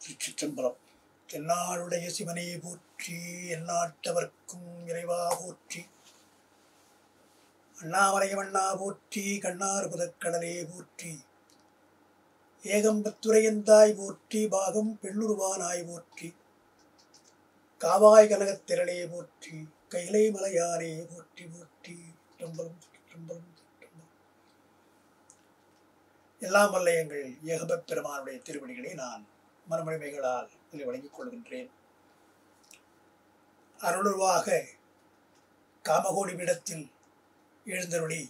திருச்சிற்றம்பலம். தென்னாளுடைய சிவனே போற்றி, எந்நாட்டவர்க்கும் இறைவா போற்றி. அண்ணாமலையமண்ணா போற்றி, கண்ணார் புதக்கடலே போற்றி. ஏகம்பத்துரையந்தாய் போற்றி, பாகம் பெண்ணுருவானாய் போற்றி. காவாய் கனகத் திரளே போற்றி, கைலை மலையானே போற்றி போற்றி. சிற்றம்பலம் சிற்றம்பலம் சிற்றம்பலம். எல்லாம் வல்ல எங்கள் ஏகம்பப் பெருமானுடைய திருவடிகளை நான் மனமொழிமைகளால் இதை வழங்கிக் கொள்கின்றேன். அருளுருவாக காமகோடி பீடத்தில் எழுந்தருளி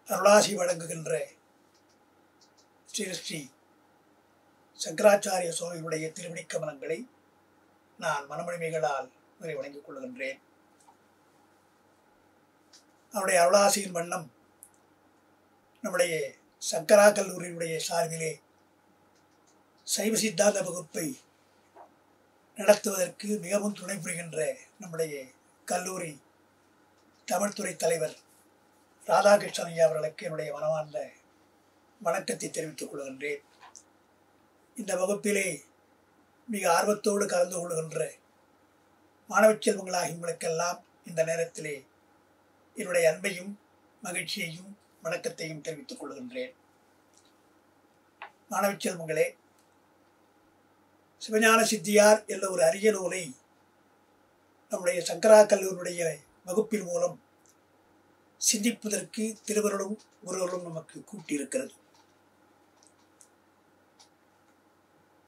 அருளாசி வழங்குகின்ற ஸ்ரீ சங்கராச்சாரிய சுவாமியுடைய திருவடி கமலங்களை நான் மனமொழிமைகளால் இதை வழங்கிக் கொள்கின்றேன். அவருடைய அருளாசியின் வண்ணம் நம்முடைய சங்கரா கல்லூரியினுடைய சார்பிலே சைவ சித்தாந்த வகுப்பை நடத்துவதற்கு மிகவும் துணை புரிகின்ற நம்முடைய கல்லூரி தமிழ்துறை தலைவர் ராதாகிருஷ்ணன் ஐயா அவர்களுக்கு என்னுடைய மனமார்ந்த வணக்கத்தை தெரிவித்துக் கொள்கின்றேன். இந்த வகுப்பிலே மிக ஆர்வத்தோடு கலந்து கொள்கின்ற மாணவ செல்வங்களாகி உங்களுக்கெல்லாம் இந்த நேரத்திலே என்னுடைய அன்பையும் மகிழ்ச்சியையும் வணக்கத்தையும் தெரிவித்துக் கொள்கின்றேன். மாணவ செல்வங்களே, சிவஞான சித்தியார் என்ற ஒரு அரிய நூலை நம்முடைய சங்கரா கல்லூரியுடைய வகுப்பின் மூலம் சிந்திப்பதற்கு திருவருளும் குருவருளும் நமக்கு கூட்டியிருக்கிறது.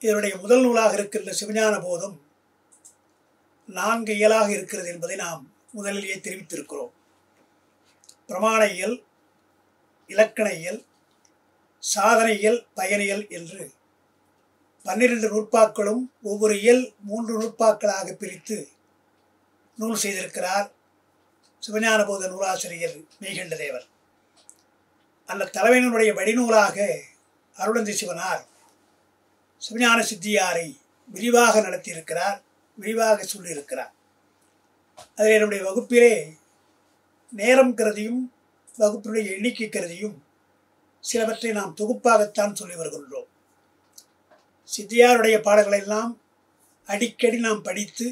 இதனுடைய முதல் நூலாக இருக்கின்ற சிவஞான போதம் 4 இயலாக இருக்கிறது என்பதை நாம் முதலிலேயே தெரிவித்திருக்கிறோம். பிரமாண இயல், இலக்கண இயல், சாதன இயல், பயனியல் என்று 12 நூற்பாக்களும் ஒவ்வொரு இயல் 3 நூற்பாக்களாக பிரித்து நூல் செய்திருக்கிறார் சிவஞான போத நூலாசிரியர் மெய்கண்ட தேவர். அந்த தலைவனுடைய வடிநூலாக அருளந்தி சிவனார் சிவஞான சித்தியாரை விரிவாக நடத்தியிருக்கிறார், விரிவாக சொல்லியிருக்கிறார். அதில் என்னுடைய வகுப்பிலே நேரம் கருதியும் வகுப்பினுடைய எண்ணிக்கை கருதியும் சிலவற்றை நாம் தொகுப்பாகத்தான் சொல்லி வருகின்றோம். சித்தியாருடைய பாடல்களெல்லாம் அடிக்கடி நாம் படித்து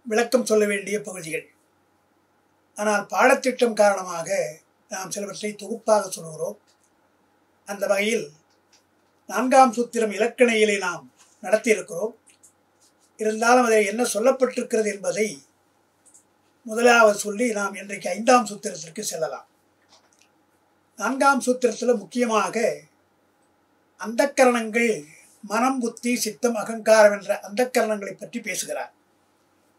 விளக்கம் சொல்ல வேண்டிய பகுதிகள். ஆனால் பாடத்திட்டம் காரணமாக நாம் சிலவற்றை தொகுப்பாக சொல்கிறோம். அந்த வகையில் 4ஆம் சூத்திரம் இலக்கண இயலை நாம் நடத்தியிருக்கிறோம். இருந்தாலும் அதில் என்ன சொல்லப்பட்டிருக்கிறது என்பதை முதலாவது சொல்லி நாம் இன்றைக்கு 5ஆம் சூத்திரத்திற்கு செல்லலாம். 4ஆம் சூத்திரத்தில் முக்கியமாக அந்தக்கரணங்கள், மனம், புத்தி, சித்தம், அகங்காரம் என்ற அந்தக்கரணங்களை பற்றி பேசுகிறார்.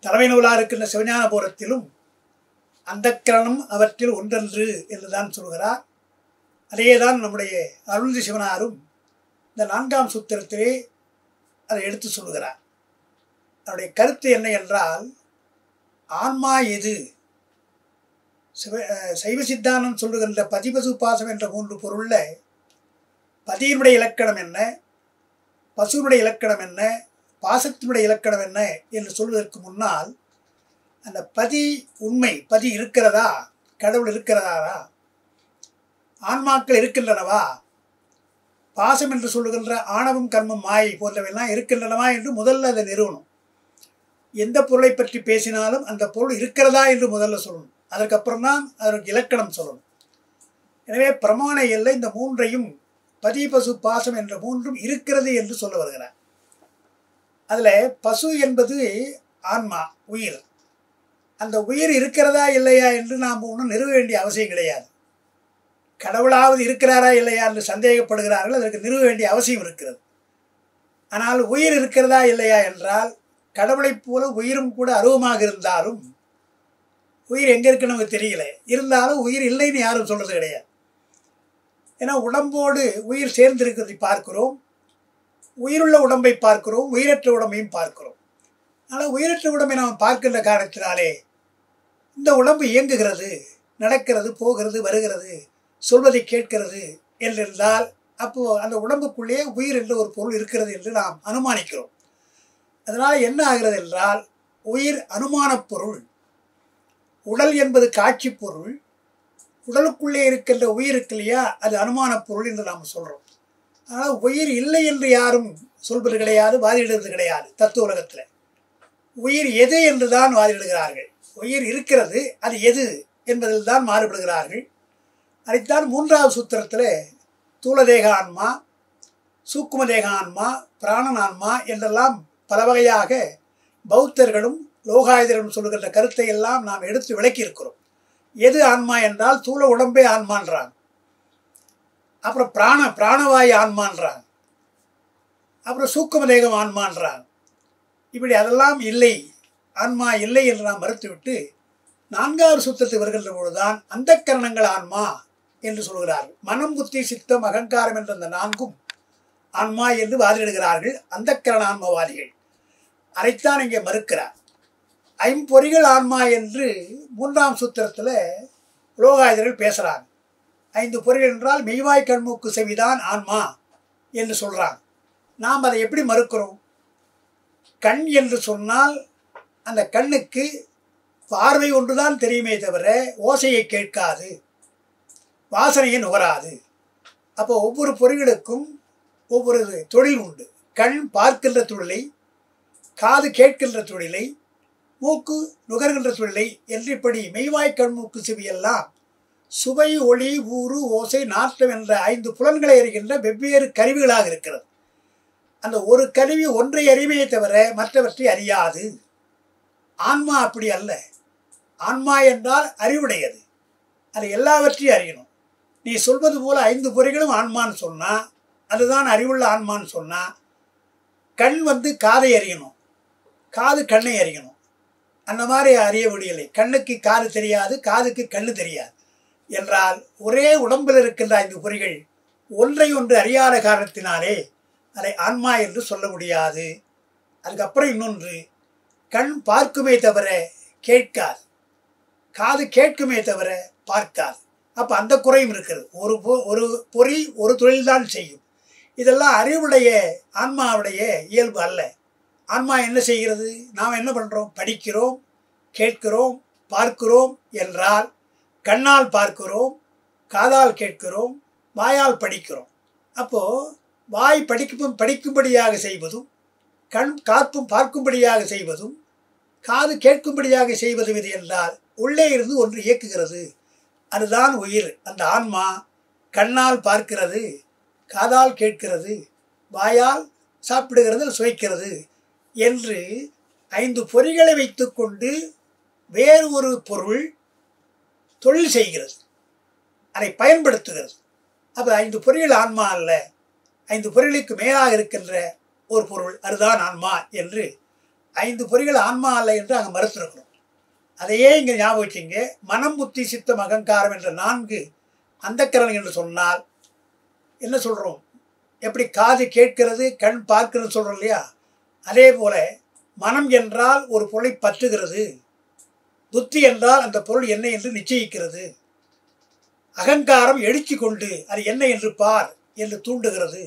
தலைமை நூலாக இருக்கின்ற சிவஞான போதத்திலும் அந்தக்கரணம் அவற்றில் ஒன்றன்று என்றுதான் சொல்கிறார். அதேதான் நம்முடைய அருள்ந்தி சிவனாரும் இந்த 4ஆம் சூத்திரத்திலே அதை எடுத்து சொல்கிறார். அவருடைய கருத்து என்ன என்றால், ஆன்மா எது? சைவ சித்தாந்தம் சொல்லுகின்ற பதிபசு பாசம் என்ற 3 பொருள்ல பதியினுடைய இலக்கணம் என்ன, பசுனுடைய இலக்கணம் என்ன, பாசத்தினுடைய இலக்கணம் என்ன என்று சொல்வதற்கு முன்னால் அந்த பதி உண்மை, பதி இருக்கிறதா, கடவுள் இருக்கிறதா, ஆன்மாக்கள் இருக்கின்றனவா, பாசம் என்று சொல்லுகின்ற ஆணவம், கர்மம், மாயை போன்றவையெல்லாம் இருக்கின்றனவா என்று முதல்ல அதை நிறுவனம். எந்த பொருளை பற்றி பேசினாலும் அந்த பொருள் இருக்கிறதா என்று முதல்ல சொல்லணும். அதற்கப்புறம் தான் அதற்கு இலக்கணம் சொல்லணும். எனவே பிரமாண எல்லை இந்த 3ஐயும் பதி, பசு, பாசம் என்ற 3ம் இருக்கிறது என்று சொல்ல வருகிறார். அதில் பசு என்பது ஆன்மா, உயிர். அந்த உயிர் இருக்கிறதா இல்லையா என்று நாம் ஒன்றும் நிறுவ வேண்டிய அவசியம் கிடையாது. கடவுளாவது இருக்கிறாரா இல்லையா என்று சந்தேகப்படுகிறார்கள், அதற்கு நிறுவ வேண்டிய அவசியம் இருக்கிறது. ஆனால் உயிர் இருக்கிறதா இல்லையா என்றால், கடவுளைப் போல உயிரும் கூட அருவமாக இருந்தாலும் உயிர் எங்கே இருக்குன்னு நமக்கு தெரியல. இருந்தாலும் உயிர் இல்லைன்னு யாரும் சொல்றது கிடையாது. ஏன்னா உடம்போடு உயிர் சேர்ந்திருக்கிறதை பார்க்கிறோம், உயிருள்ள உடம்பை பார்க்கிறோம், உயிரற்ற உடம்பையும் பார்க்கிறோம். ஆனால் உயிரற்ற உடம்பை நாம் பார்க்கின்ற காரணத்தினாலே இந்த உடம்பு இயங்குகிறது, நடக்கிறது, போகிறது, வருகிறது, சொல்வதை கேட்கிறது என்றிருந்தால் அப்போது அந்த உடம்புக்குள்ளே உயிர் என்ற ஒரு பொருள் இருக்கிறது என்று நாம் அனுமானிக்கிறோம். அதனால் என்ன ஆகிறது என்றால், உயிர் அனுமானப் பொருள், உடல் என்பது காட்சி பொருள், உடலுக்குள்ளே இருக்கின்ற உயிர் இருக்கு இல்லையா, அது அனுமானப் பொருள் என்று நாம் சொல்கிறோம். ஆனால் உயிர் இல்லை என்று யாரும் சொல்வது கிடையாது, வாதிடுவது கிடையாது. தத்துவ உலகத்தில் உயிர் எது என்று தான் வாதிடுகிறார்கள். உயிர் இருக்கிறது, அது எது என்பதில் தான் மாறுபடுகிறார்கள். அதைத்தான் 3வது சூத்திரத்தில் தூளதேக ஆன்மா, சூக்குமதேக ஆன்மா, பிராணன் ஆன்மா என்றெல்லாம் பல வகையாக பௌத்தர்களும் லோகாயுதர்களும் சொல்லுகின்ற கருத்தை எல்லாம் நாம் எடுத்து விளக்கி இருக்கிறோம். எது ஆன்மா என்றால் தூள உடம்பே ஆன்மான்றாங்க. அப்புறம் பிராணவாயு ஆன்மான்றாங்க. அப்புறம் சூக்குமதேகம் ஆன்மான்றாங்க. இப்படி அதெல்லாம் இல்லை, ஆன்மா இல்லை என்று நாம் மறுத்துவிட்டு 4வது சூத்திரத்தில் வருகின்ற பொழுதுதான் அந்த கரணங்கள் ஆன்மா என்று சொல்கிறார்கள். மனம், புத்தி, சித்தம், அகங்காரம் என்ற அந்த 4ம் ஆன்மா என்று வாதிடுகிறார்கள் அந்த கரண ஆன்மவாதிகள். அதைத்தான் இங்கே மறுக்கிறார். ஐம்பொறிகள் ஆன்மா என்று 3ஆம் சூத்திரத்தில் லோகாயுதர்கள் பேசுகிறாங்க. 5 பொறிகள் என்றால் மெய்வாய் கண்மூக்கு செவிதான் ஆன்மா என்று சொல்கிறாங்க. நாம் அதை எப்படி மறுக்கிறோம்? கண் என்று சொன்னால் அந்த கண்ணுக்கு பார்வை ஒன்றுதான் தெரியுமே தவிர ஓசையை கேட்காது, வாசனையை நுகராது. அப்போ ஒவ்வொரு பொறிகளுக்கும் ஒவ்வொரு தொழில் உண்டு. கண் பார்க்கின்ற தொழிலை, காது கேட்கின்ற தொழிலை, மூக்கு நுகர்கின்ற தொழிலை என்று இப்படி மெய்வாய் கண்மூக்கு செவியெல்லாம் சுவை, ஒளி, ஊறு, ஓசை, நாற்றம் என்ற 5 புலன்களை அறிகின்ற வெவ்வேறு கருவிகளாக இருக்கிறது. அந்த ஒரு கருவி ஒன்றை அறிவையே தவிர மற்றவற்றை அறியாது. ஆன்மா அப்படி அல்ல. ஆன்மா என்றால் அறிவுடையது, அது எல்லாவற்றையும் அறியணும். நீ சொல்வது போல 5 பொறிகளும் ஆன்மான்னு சொன்னால் அதுதான் அறிவுள்ள ஆன்மான்னு சொன்னால், கண் காதை அறியணும், காது கண்ணை அறியணும். அந்த மாதிரி அறிய முடியலை. கண்ணுக்கு காது தெரியாது, காதுக்கு கண்ணு தெரியாது என்றால் ஒரே உடம்பில் இருக்கின்ற 5 பொறிகள் ஒன்றை ஒன்று அறியாத காரணத்தினாலே அதை ஆன்மா என்று சொல்ல முடியாது. அதுக்கப்புறம் இன்னொன்று, கண் பார்க்குமே தவிர கேட்காது, காது கேட்குமே தவிர பார்க்காது. அப்போ அந்த குறையும் இருக்கிறது. ஒரு பொறி ஒரு தொழில்தான் செய்யும். இதெல்லாம் அறிவுடைய ஆன்மாவுடைய இயல்பு அல்ல. ஆன்மா என்ன செய்கிறது? நாம் என்ன பண்ணுறோம்? படிக்கிறோம், கேட்கிறோம், பார்க்கிறோம் என்றால் கண்ணால் பார்க்கிறோம், காதால் கேட்கிறோம், வாயால் படிக்கிறோம். அப்போது வாய் படிக்கும்படியாக செய்வதும், கண் பார்க்கும்படியாக செய்வதும், காது கேட்கும்படியாக செய்வது எது என்றால் உள்ளே இருந்து ஒன்று இயக்குகிறது. அதுதான் உயிர். அந்த ஆன்மா கண்ணால் பார்க்கிறது, காதால் கேட்கிறது, வாயால் சாப்பிடுகிறது, சுவைக்கிறது என்று 5 பொறிகளை வைத்துக்கொண்டு வேறு ஒரு பொருள் தொழில் செய்கிறது, அதை பயன்படுத்துகிறது. அப்போ 5 பொறிகள் ஆன்மா அல்ல, 5 பொறிகளுக்கு மேலாக இருக்கின்ற ஒரு பொருள், அதுதான் ஆன்மா என்று 5 பொறிகள் ஆன்மா அல்ல என்று அங்கே மறுத்திருக்கிறோம். அதையே இங்கே ஞாபகம் வச்சுங்க. மனம், புத்தி, சித்தம், அகங்காரம் என்ற 4 அந்தக்கரணங்கள் என்று சொன்னால் என்ன சொல்கிறோம்? எப்படி காது கேட்கிறது, கண் பார்க்கிறது சொல்கிறோம் இல்லையா? அதே போல மனம் என்றால் ஒரு பொருளை பற்றுகிறது, புத்தி என்றால் அந்த பொருள் என்ன என்று நிச்சயிக்கிறது, அகங்காரம் எழுச்சி கொண்டு அது என்ன என்று பார் என்று தூண்டுகிறது,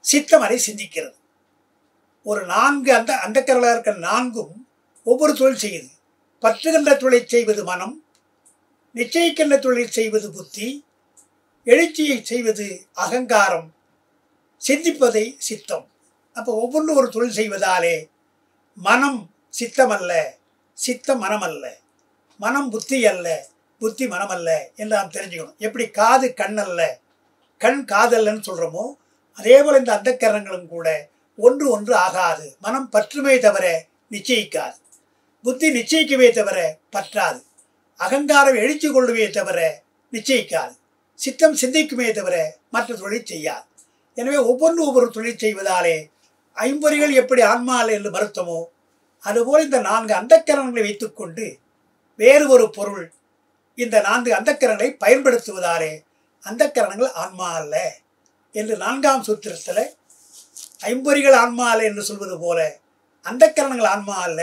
சித்தம் அதை சிந்திக்கிறது. ஒரு 4 அந்தக்கரணங்களாக இருக்கிற 4ம் ஒவ்வொரு தொழில் செய்யுது. பற்றுகின்ற தொழிலை செய்வது மனம், நிச்சயிக்கின்ற தொழிலை செய்வது புத்தி, எழுச்சியை செய்வது அகங்காரம், சிந்திப்பதை சித்தம். அப்போ ஒவ்வொன்றும் ஒரு தொழில் செய்வதாலே மனம் சித்தம் அல்ல, சித்தம் மனம் அல்ல, மனம் புத்தி அல்ல, புத்தி மனம் அல்ல என்று நாம் தெரிஞ்சுக்கணும். எப்படி காது கண் அல்ல, கண் காதல்லன்னு சொல்கிறோமோ அதே போல் இந்த அந்தக்கரணங்களும் கூட ஒன்று ஒன்று ஆகாது. மனம் பற்றுமே தவிர நிச்சயிக்காது, புத்தி நிச்சயிக்கவே தவிர பற்றாது, அகங்காரம் எழுச்சி கொள்ளுமே தவிர நிச்சயிக்காது, சித்தம் சிந்திக்குமே தவிர மற்ற தொழில் செய்யாது. எனவே ஒவ்வொரு தொழில் செய்வதாலே 5 பொறிகள் எப்படி ஆன்மாவில் என்று மறுத்தமோ அதுபோல் இந்த 4 அந்தக்கரணங்களை வைத்துக்கொண்டு வேறு ஒரு பொருள் இந்த 4 அந்தக்கரணங்களை பயன்படுத்துவதாலே அந்தக்கரணங்கள் ஆன்மா அல்ல என்று 4ஆம் சூத்திரத்தில் 5 பொறிகள் ஆன்மா அல்ல என்று சொல்வது போல அந்தக்கரணங்கள் ஆன்மா அல்ல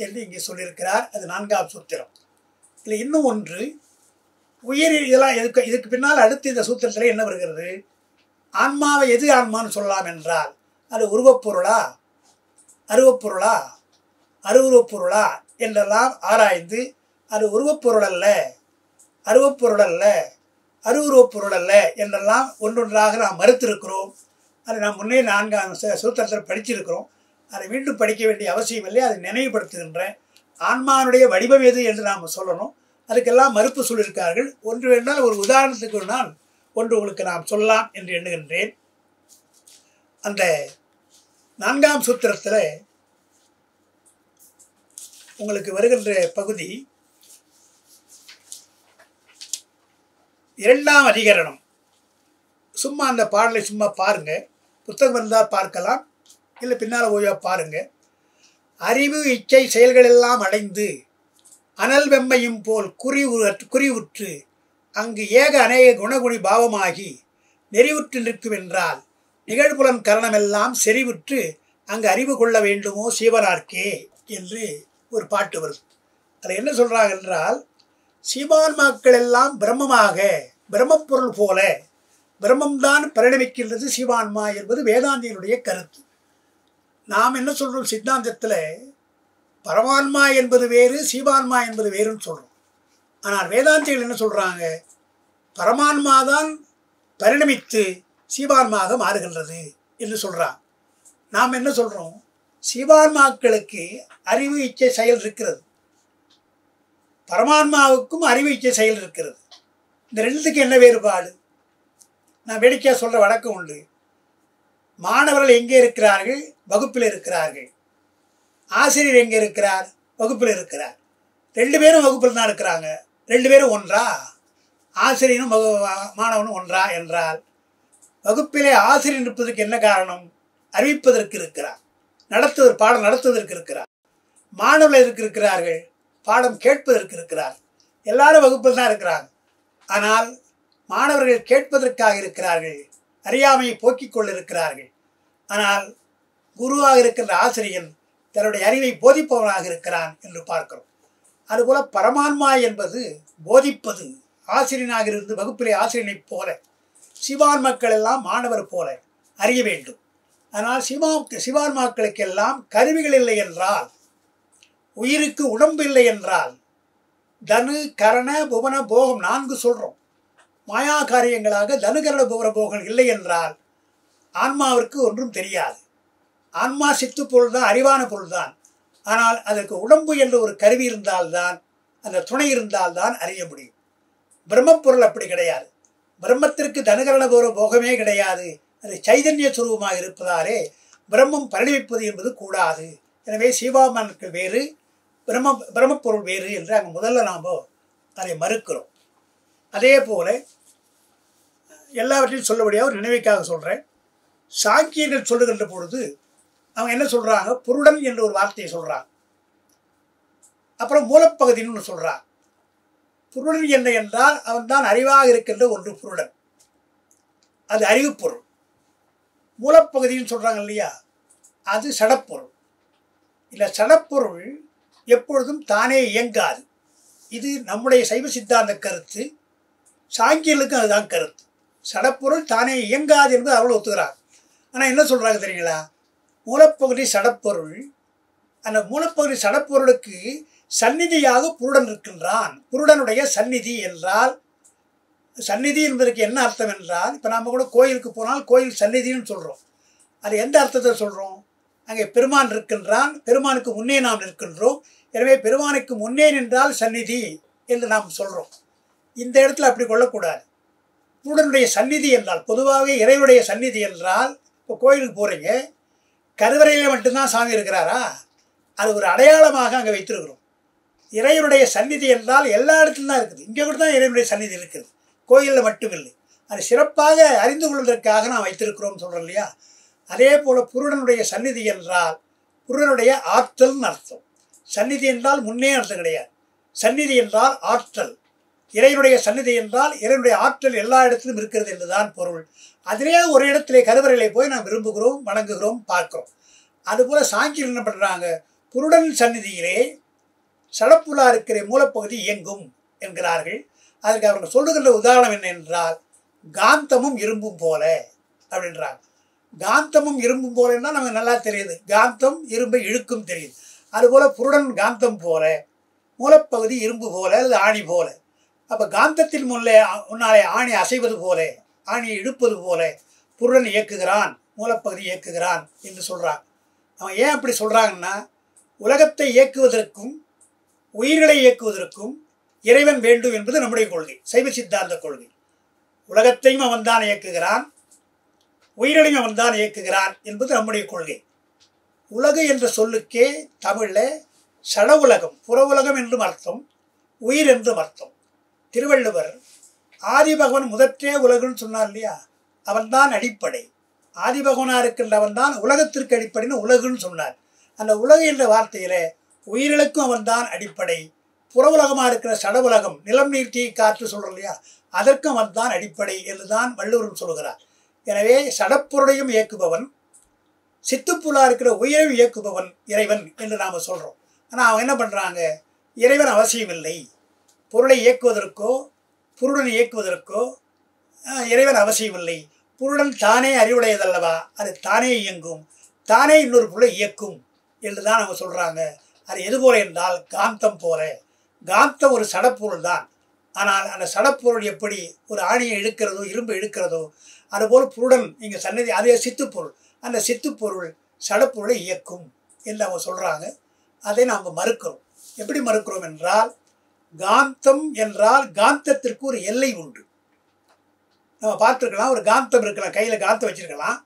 என்று இங்கே சொல்லியிருக்கிறார். அது 4ஆம் சூத்திரம். இதில் இன்னும் ஒன்று, உயிர் இதெல்லாம் இதுக்கு பின்னால் அடுத்து இந்த சூத்திரத்தில் என்ன வருகிறது? ஆன்மாவை எது ஆன்மான்னு சொல்லலாம் என்றால் அது உருவப்பொருளா, அருவப்பொருளா, அருவுருவப்பொருளா என்றெல்லாம் ஆராய்ந்து அது உருவப்பொருள் அல்ல, அருவப்பொருள் அல்ல, அருவுருவப்பொருள் அல்ல என்றெல்லாம் ஒன்றொன்றாக நாம் மறுத்திருக்கிறோம். அதை நாம் முன்னே 4ஆம் சூத்திரத்தில் படிச்சிருக்கிறோம். அதை மீண்டும் படிக்க வேண்டிய அவசியம் இல்லை. அதை நினைவுபடுத்துகின்றேன். ஆன்மானுடைய வடிவம் எது என்று நாம் சொல்லணும். அதுக்கெல்லாம் மறுப்பு சொல்லியிருக்கார்கள். ஒன்று வேண்டால் ஒரு உதாரணத்துக்கு வேணால் ஒன்று உங்களுக்கு நாம் சொல்லலாம் என்று எண்ணுகின்றேன். அந்த 4ஆம் சூத்திரத்தில் உங்களுக்கு வருகின்ற பகுதி 2ஆம் அதிகரணம். சும்மா அந்த பாடலை சும்மா பாருங்க. புத்தகம் இருந்தால் பார்க்கலாம், இல்லை பின்னால் ஓய்வாக பாருங்க. அறிவு இச்சை செயல்களெல்லாம் அடைந்து அனல் வெம்மையும் போல் குறிவுற்று அங்கு ஏக அநேக குணகுணி பாவமாகி நெறிவுற்று நிற்கும் என்றால் நிகழ்புலன் கரணமெல்லாம் செறிவுற்று அங்கு அறிவு கொள்ள வேண்டுமோ சீவனார்க்கே என்று ஒரு பாட்டு வருது. அதில் என்ன சொல்கிறாங்க என்றால், சீவான்மாக்கள் எல்லாம் பிரம்மமாக பிரம்மப்பொருள் போல பிரம்மம்தான் பரிணமிக்கின்றது சீவான்மா என்பது வேதாந்தியினுடைய கருத்து. நாம் என்ன சொல்கிறோம், சித்தாந்தத்தில் பரமான்மா என்பது வேறு சீவான்மா என்பது வேறுன்னு சொல்கிறோம். ஆனால் வேதாந்திகள் என்ன சொல்கிறாங்க, பரமான்மா தான் பரிணமித்து சீவான்மாக மாறுகின்றது என்று சொல்கிறான். நாம் என்ன சொல்கிறோம், சீவான்மாக்களுக்கு அறிவு இச்சை செயல் இருக்கிறது, பரமான்மாவுக்கும் அறிவு இச்சை செயல் இருக்கிறது. இந்த ரெண்டுத்துக்கு என்ன வேறுபாடு? நான் வேடிக்கையாக சொல்கிற வழக்கம் உண்டு. மாணவர்கள் எங்கே இருக்கிறார்கள்? வகுப்பில் இருக்கிறார்கள். ஆசிரியர் எங்கே இருக்கிறார்? வகுப்பில் இருக்கிறார். 2 பேரும் வகுப்பில் தான் இருக்கிறாங்க. 2 பேரும் ஒன்றா? ஆசிரியனும் மாணவனும் ஒன்றா என்றால், வகுப்பிலே ஆசிரியர் இருப்பதற்கு என்ன காரணம்? அறிவிப்பதற்கு இருக்கிறார், பாடம் நடத்துவதற்கு இருக்கிறார். மாணவர்கள் எதற்கு இருக்கிறார்கள்? பாடம் கேட்பதற்கு இருக்கிறார். எல்லாரும் வகுப்பில் தான் இருக்கிறாங்க. ஆனால் மாணவர்கள் கேட்பதற்காக இருக்கிறார்கள், அறியாமையை போக்கிக் கொள்ள இருக்கிறார்கள். ஆனால் குருவாக இருக்கின்ற ஆசிரியன் தன்னுடைய அறிவை போதிப்பவனாக இருக்கிறான் என்று பார்க்கிறோம். அதுபோல பரமான்மா என்பது போதிப்பது. ஆசிரியனாக இருந்து வகுப்பிலே ஆசிரியனைப் போல சிவான்மாக்கள் எல்லாம் மாணவர் போல அறிய வேண்டும். ஆனால் சிவான்மாக்களுக்கெல்லாம் கருவிகள் இல்லை என்றால், உயிருக்கு உடம்பு இல்லை என்றால், தனு கரண புவன போகம் 4 சொல்கிறோம். மாயா காரியங்களாக தனு கரண புவன போகங்கள் இல்லை என்றால் ஆன்மாவிற்கு ஒன்றும் தெரியாது. ஆன்மா சித்து பொருள் தான், அறிவான பொருள் தான். ஆனால் அதற்கு உடம்பு என்ற ஒரு கருவி இருந்தால்தான், அந்த துணை இருந்தால்தான் அறிய முடியும். பிரம்மப்பொருள் அப்படி கிடையாது. பிரம்மத்திற்கு தனுகரண போகமே கிடையாது. அது சைதன்ய சுரூபமாக இருப்பதாலே பிரம்மம் பரிணமிப்பது என்பது கூடாது. எனவே சீவான்மாக்கள் வேறு, பிரம்மப்பொருள் வேறு என்று அங்கே முதல்ல நாம் அதை மறுக்கிறோம். அதே போல எல்லாவற்றையும் சொல்லபடியாக ஒரு நினைவுக்காக சொல்கிறேன். சாங்கியர்கள் சொல்லுகின்ற பொழுது அவங்க என்ன சொல்கிறாங்க, புருடன் என்ற ஒரு வார்த்தையை சொல்கிறாங்க. அப்புறம் மூலப்பகுதின்னு ஒன்று சொல்கிறாங்க. புருடன் என்ன என்றால் அவன் தான் அறிவாக இருக்கின்ற ஒன்று புருடன், அது அறிவு பொருள். மூலப்பகுதின்னு சொல்கிறாங்க இல்லையா, அது சடப்பொருள். இல்லை, சடப்பொருள் எப்பொழுதும் தானே இயங்காது. இது நம்முடைய சைவ சித்தாந்த கருத்து. சாங்கியர்களுக்கும் அதுதான் கருத்து. சடப்பொருள் தானே இயங்காது என்பது அவர்கள் ஒத்துக்கிறாங்க. ஆனால் என்ன சொல்கிறாங்க தெரியுங்களா, மூலப்பகுதி சடப்பொருள், அந்த மூலப்பகுதி சடப்பொருளுக்கு சந்நிதியாக புருடன் இருக்கின்றான். புருடனுடைய சந்நிதி என்றால், சந்நிதி என்பதற்கு என்ன அர்த்தம் என்றால், இப்போ நாம் கூட கோயிலுக்கு போனால் கோயில் சந்நிதின்னு சொல்கிறோம். அது எந்த அர்த்தத்தை சொல்கிறோம்? அங்கே பெருமான் இருக்கின்றான், பெருமானுக்கு முன்னே நாம் இருக்கின்றோம். எனவே பெருமானுக்கு முன்னே நின்றால் சந்நிதி என்று நாம் சொல்கிறோம். இந்த இடத்துல அப்படி கொள்ளக்கூடாது. புருடனுடைய சந்நிதி என்றால், பொதுவாகவே இறைவனுடைய சந்நிதி என்றால், இப்போ கோயிலுக்கு போகிறீங்க, கருவறையில் மட்டும்தான் சாமி இருக்கிறாரா? அது ஒரு அடையாளமாக அங்கே வைத்திருக்கிறோம். இறைவனுடைய சந்நிதி என்றால் எல்லா இடத்துலையும் தான் இருக்குது. இங்கே கூட தான் இறைவனுடைய சந்நிதி இருக்குது, கோயிலில் மட்டுமில்லை. அது சிறப்பாக அறிந்து கொள்வதற்காக நான் வைத்திருக்கிறோம் சொல்கிறோம் இல்லையா? அதே போல் புருடனுடைய சந்நிதி என்றால் புருடனுடைய ஆற்றல்னு அர்த்தம். சந்நிதி என்றால் முன்னே அர்த்தம் கிடையாது. சந்நிதி என்றால் ஆற்றல். இறைவனுடைய சந்நிதி என்றால் இறைவனுடைய ஆற்றல் எல்லா இடத்திலும் இருக்கிறது என்றுதான் பொருள். அதிலே ஒரு இடத்திலே கருவறையிலே போய் நாம் விரும்புகிறோம், வணங்குகிறோம், பார்க்கிறோம். அதுபோல் சாங்கியர் என்ன பண்ணுறாங்க, புருடன் சந்நிதியிலே சடப்புலா இருக்கிற மூலப்பகுதி இயங்கும் என்கிறார்கள். அதற்கு அவர்கள் சொல்லுகின்ற உதாரணம் என்ன என்றால், காந்தமும் இரும்பும் போல அப்படின்றாங்க. காந்தமும் இரும்பும் போலன்னா நமக்கு நல்லா தெரியுது, காந்தம் இரும்பை இழுக்கும் தெரியுது. அதுபோல் புருடன் காந்தம் போல, மூலப்பகுதி இரும்பு போல அல்லது ஆணி போல. அப்போ காந்தத்தின் முன்னாலே ஆணி அசைவது போல, ஆணியை இழுப்பது போல புருடன் இயக்குகிறான் மூலப்பகுதி இயக்குகிறான் என்று சொல்கிறான். அவன் ஏன் அப்படி சொல்கிறாங்கன்னா, உலகத்தை இயக்குவதற்கும் உயிர்களை இயக்குவதற்கும் இறைவன் வேண்டும் என்பது நம்முடைய கொள்கை, சைவ சித்தாந்த கொள்கை. உலகத்தையும் அவன்தான் இயக்குகிறான், உயிர்களையும் அவன்தான் இயக்குகிறான் என்பது நம்முடைய கொள்கை. உலகு என்ற சொல்லுக்கே தமிழில் சட உலகம், புற உலகம் என்றும் அர்த்தம், உயிர் என்றும் அர்த்தம். திருவள்ளுவர் ஆதிபகவன் முதற்றே உலகுன்னு சொன்னார் இல்லையா, அவன்தான் அடிப்படை. ஆதிபகவனாக இருக்கின்றவன் தான் உலகத்திற்கு அடிப்படைன்னு உலகுன்னு சொன்னார். அந்த உலகு என்ற வார்த்தையில் உயிர்களுக்கும் அவன்தான் அடிப்படை, புற உலகமாக இருக்கிற சட உலகம், நிலம் நீர் தீ காற்று சொல்கிறோம் இல்லையா, அதற்கும் அவன்தான் அடிப்படை என்று தான் வள்ளுவரும் சொல்கிறார். எனவே சடப்பொருளையும் இயக்குபவன், சித்துப்புலாக இருக்கிற உயிரையும் இயக்குபவன் இறைவன் என்று நாம் சொல்கிறோம். ஆனால் அவங்க என்ன பண்ணுறாங்க, இறைவன் அவசியமில்லை, பொருளை இயக்குவதற்கோ புருடன் இயக்குவதற்கோ இறைவன் அவசியமில்லை, புருடன் தானே அறிவுடையதல்லவா, அது தானே இயங்கும், தானே இன்னொரு பொருளை இயக்கும் என்று தான் அவங்க சொல்கிறாங்க. அது எது போல என்றால் காந்தம் போல. காந்தம் ஒரு சடப்பொருள் தான். ஆனால் அந்த சடப்பொருள் எப்படி ஒரு ஆணியை இழுக்கிறதோ இரும்பு இழுக்கிறதோ அதுபோல் புருடன் இங்கே சன்னதி அதே சித்துப்பொருள், அந்த சித்துப்பொருள் சடப்பொருளை இயக்கும் என்று அவங்க சொல்கிறாங்க. அதை நாம் மறுக்கிறோம். எப்படி மறுக்கிறோம் என்றால், காந்தம் என்றால் காந்தத்திற்கு ஒரு எல்லை உண்டு. நம்ம பார்த்துருக்கலாம், ஒரு காந்தம் இருக்கலாம், கையில் காந்தம் வச்சுருக்கலாம்,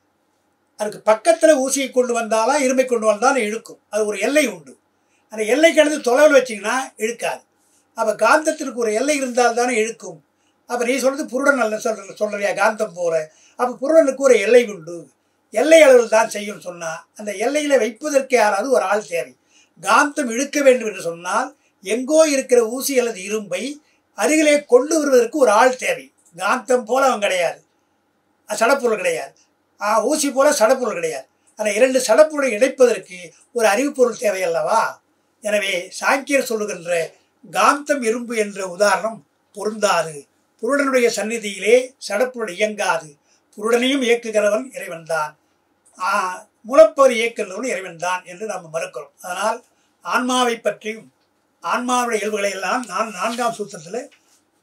அதுக்கு பக்கத்தில் ஊசியை கொண்டு வந்தாலும் இரும்பை கொண்டு வந்தாலும் இழுக்கும். அது ஒரு எல்லை உண்டு. அந்த எல்லை கடந்து தொலைவில் வச்சிங்கன்னா இழுக்காது. அப்போ காந்தத்திற்கு ஒரு எல்லை இருந்தால் தானே இழுக்கும். அப்போ நீ சொல்கிறது புருடன் அல்ல சொல்கிறியா காந்தம் போகிற, அப்போ புருடனுக்கு ஒரு எல்லை உண்டு, எல்லை அளவில் தான் செய்யும் சொன்னால் அந்த எல்லையில் வைப்பதற்கு யாராவது ஒரு ஆள் தேவை. காந்தம் இழுக்க வேண்டும் என்று சொன்னால் எங்கோ இருக்கிற ஊசி அல்லது இரும்பை அருகிலே கொண்டு வருவதற்கு ஒரு ஆள் தேவை. காந்தம் போல அவன் கிடையாது, சடப்பொருள் கிடையாது, ஊசி போல சடப்பொருள் கிடையாது. அந்த இரண்டு சடப்பொருளை இணைப்பதற்கு ஒரு அறிவுப்பொருள் தேவையல்லவா. எனவே சாங்கியர் சொல்லுகின்ற காந்தம் இரும்பு என்ற உதாரணம் பொருந்தாது. புருடனுடைய சந்நிதியிலே சடப்பொருள் இயங்காது. புருடனையும் இயக்குகிறவன் இறைவன்தான், மூலப்பகுதி இயக்குகிறவன் இறைவன்தான் என்று நாம் மறுக்கிறோம். அதனால் ஆன்மாவை பற்றியும் ஆன்மாவுடைய இயல்புகளை எல்லாம் நான்காம் சூத்திரத்தில்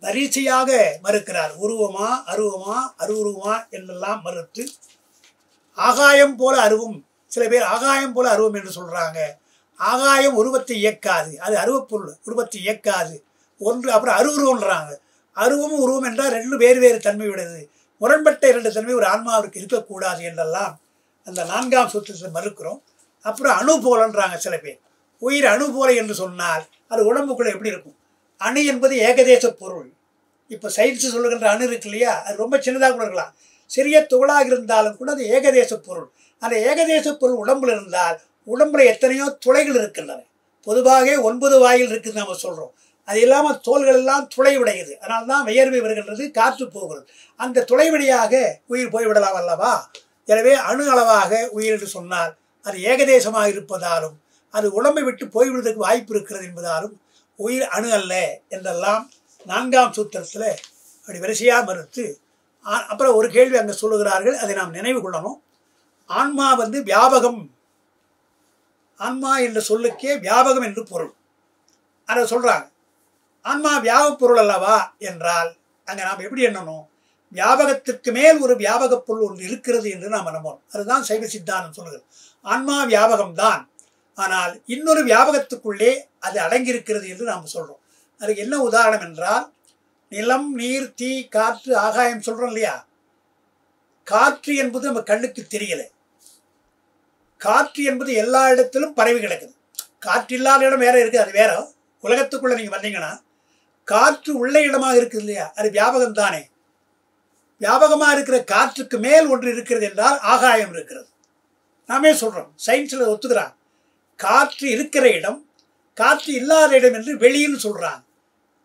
வரிசையாக மறுக்கிறார். உருவமா அருவமா அருவுருவமா என்றெல்லாம் மறுத்து, ஆகாயம் போல அருவும், சில பேர் ஆகாயம் போல அருவம் என்று சொல்கிறாங்க. ஆகாயம் உருவத்தை இயக்காது, அது அருவப்பொருள், உருவத்தை இயக்காது ஒன்று. அப்புறம் அருவுருவன்றாங்க. அருவமும் உருவம் என்றால் ரெண்டு வேறு வேறு தன்மையுடையது, முரண்பட்ட இரண்டு தன்மை ஒரு ஆன்மாவிற்கு இருக்கக்கூடாது என்றெல்லாம் அந்த நான்காம் சூத்திரத்தை மறுக்கிறோம். அப்புறம் அணு போலன்றாங்க சில பேர். உயிர் அணு போல என்று சொன்னால் அது உடம்புக்குள்ளே எப்படி இருக்கும்? அணு என்பது ஏகதேச பொருள். இப்போ சயின்ஸு சொல்லுகின்ற அணு இருக்கு இல்லையா, அது ரொம்ப சின்னதாக கூட இருக்கலாம், சிறிய துகளாக இருந்தாலும் கூட அது ஏகதேச பொருள். அந்த ஏகதேச பொருள் உடம்புல இருந்தால் உடம்புல எத்தனையோ துளைகள் இருக்கின்றன. பொதுவாக 9 வாயில் இருக்குதுன்னு நம்ம சொல்கிறோம். அது இல்லாமல் தோள்கள் எல்லாம் துளை உடையுது. அதனால தான் வியர்வை வருகின்றது, காற்று போகிறது. அந்த துளை வழியாக உயிர் போய்விடலாம் அல்லவா. எனவே அணு அளவாக உயிர் என்று சொன்னால் அது ஏகதேசமாக இருப்பதாலும் அது உடம்பை விட்டு போய்விடுவதற்கு வாய்ப்பு இருக்கிறது என்பதாலும் உயிர் அணு அல்ல என்றெல்லாம் நான்காம் சூத்திரத்தில் அப்படி வரிசையாக மறுத்து, அப்புறம் ஒரு கேள்வி அங்கே சொல்லுகிறார்கள், அதை நாம் நினைவு கொள்ளணும். ஆன்மா வியாபகம், ஆன்மா என்ற சொல்லுக்கே வியாபகம் என்று பொருள். அதை சொல்கிறாங்க. ஆன்மா வியாபக பொருள் அல்லவா என்றால் அங்கே நாம் எப்படி எண்ணணும்? வியாபகத்திற்கு மேல் ஒரு வியாபக பொருள் ஒன்று இருக்கிறது என்று நாம் நம்பணும். அதுதான் சைவ சித்தாந்தம் சொல்லுகிறது. ஆன்மா வியாபகம்தான், ஆனால் இன்னொரு வியாபகத்துக்குள்ளே அது அடங்கியிருக்கிறது என்று நாம் சொல்கிறோம். அதுக்கு என்ன உதாரணம் என்றால், நிலம் நீர் தீ காற்று ஆகாயம் சொல்கிறோம் இல்லையா. காற்று என்பது நம்ம கண்ணுக்கு தெரியலை. காற்று என்பது எல்லா இடத்திலும் பரவி கிடக்குது. காற்று இல்லாத இடம் வேற இருக்குது, அது வேற. உலகத்துக்குள்ளே நீங்கள் வந்தீங்கன்னா காற்று உள்ள இடமாக இருக்குது இல்லையா, அது வியாபகம் தானே. வியாபகமாக இருக்கிற காற்றுக்கு மேல் ஒன்று இருக்கிறது என்றால் ஆகாயம் இருக்கிறது. நாமே சொல்கிறோம், சயின்ஸில் ஒத்துக்கிறாங்க. காற்று இருக்கிற இடம், காற்று இல்லாத இடம் என்று வெளின்னு சொல்கிறாங்க.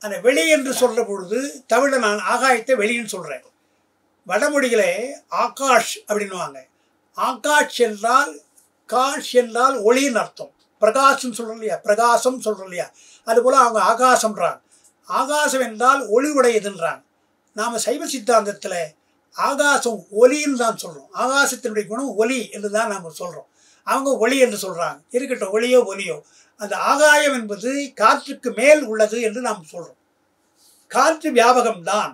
அந்த வெளி என்று சொல்கிற பொழுது தமிழில் நான் ஆகாயத்தை வெளின்னு சொல்கிறேன். வடமொழிகளே ஆகாஷ் அப்படின்வாங்க. ஆகாஷ் என்றால், காஷ் என்றால் ஒளின்னு அர்த்தம். பிரகாசம் சொல்கிறோம் இல்லையா, பிரகாசம் சொல்கிறோம் இல்லையா, அதுபோல் அவங்க ஆகாசம்ன்றாங்க. ஆகாசம் என்றால் ஒளி உடையதுன்றாங்க. நாம் சைவ சித்தாந்தத்தில் ஆகாசம் ஒலின்னு தான் சொல்கிறோம். ஆகாசத்தினுடைய குணம் ஒலி என்று தான் நாம் சொல்கிறோம். அவங்க ஒளி என்று சொல்கிறாங்க. இருக்கட்டும், ஒளியோ ஒலியோ, அந்த ஆகாயம் என்பது காற்றுக்கு மேல் உள்ளது என்று நாம் சொல்கிறோம். காற்று வியாபகம்தான்,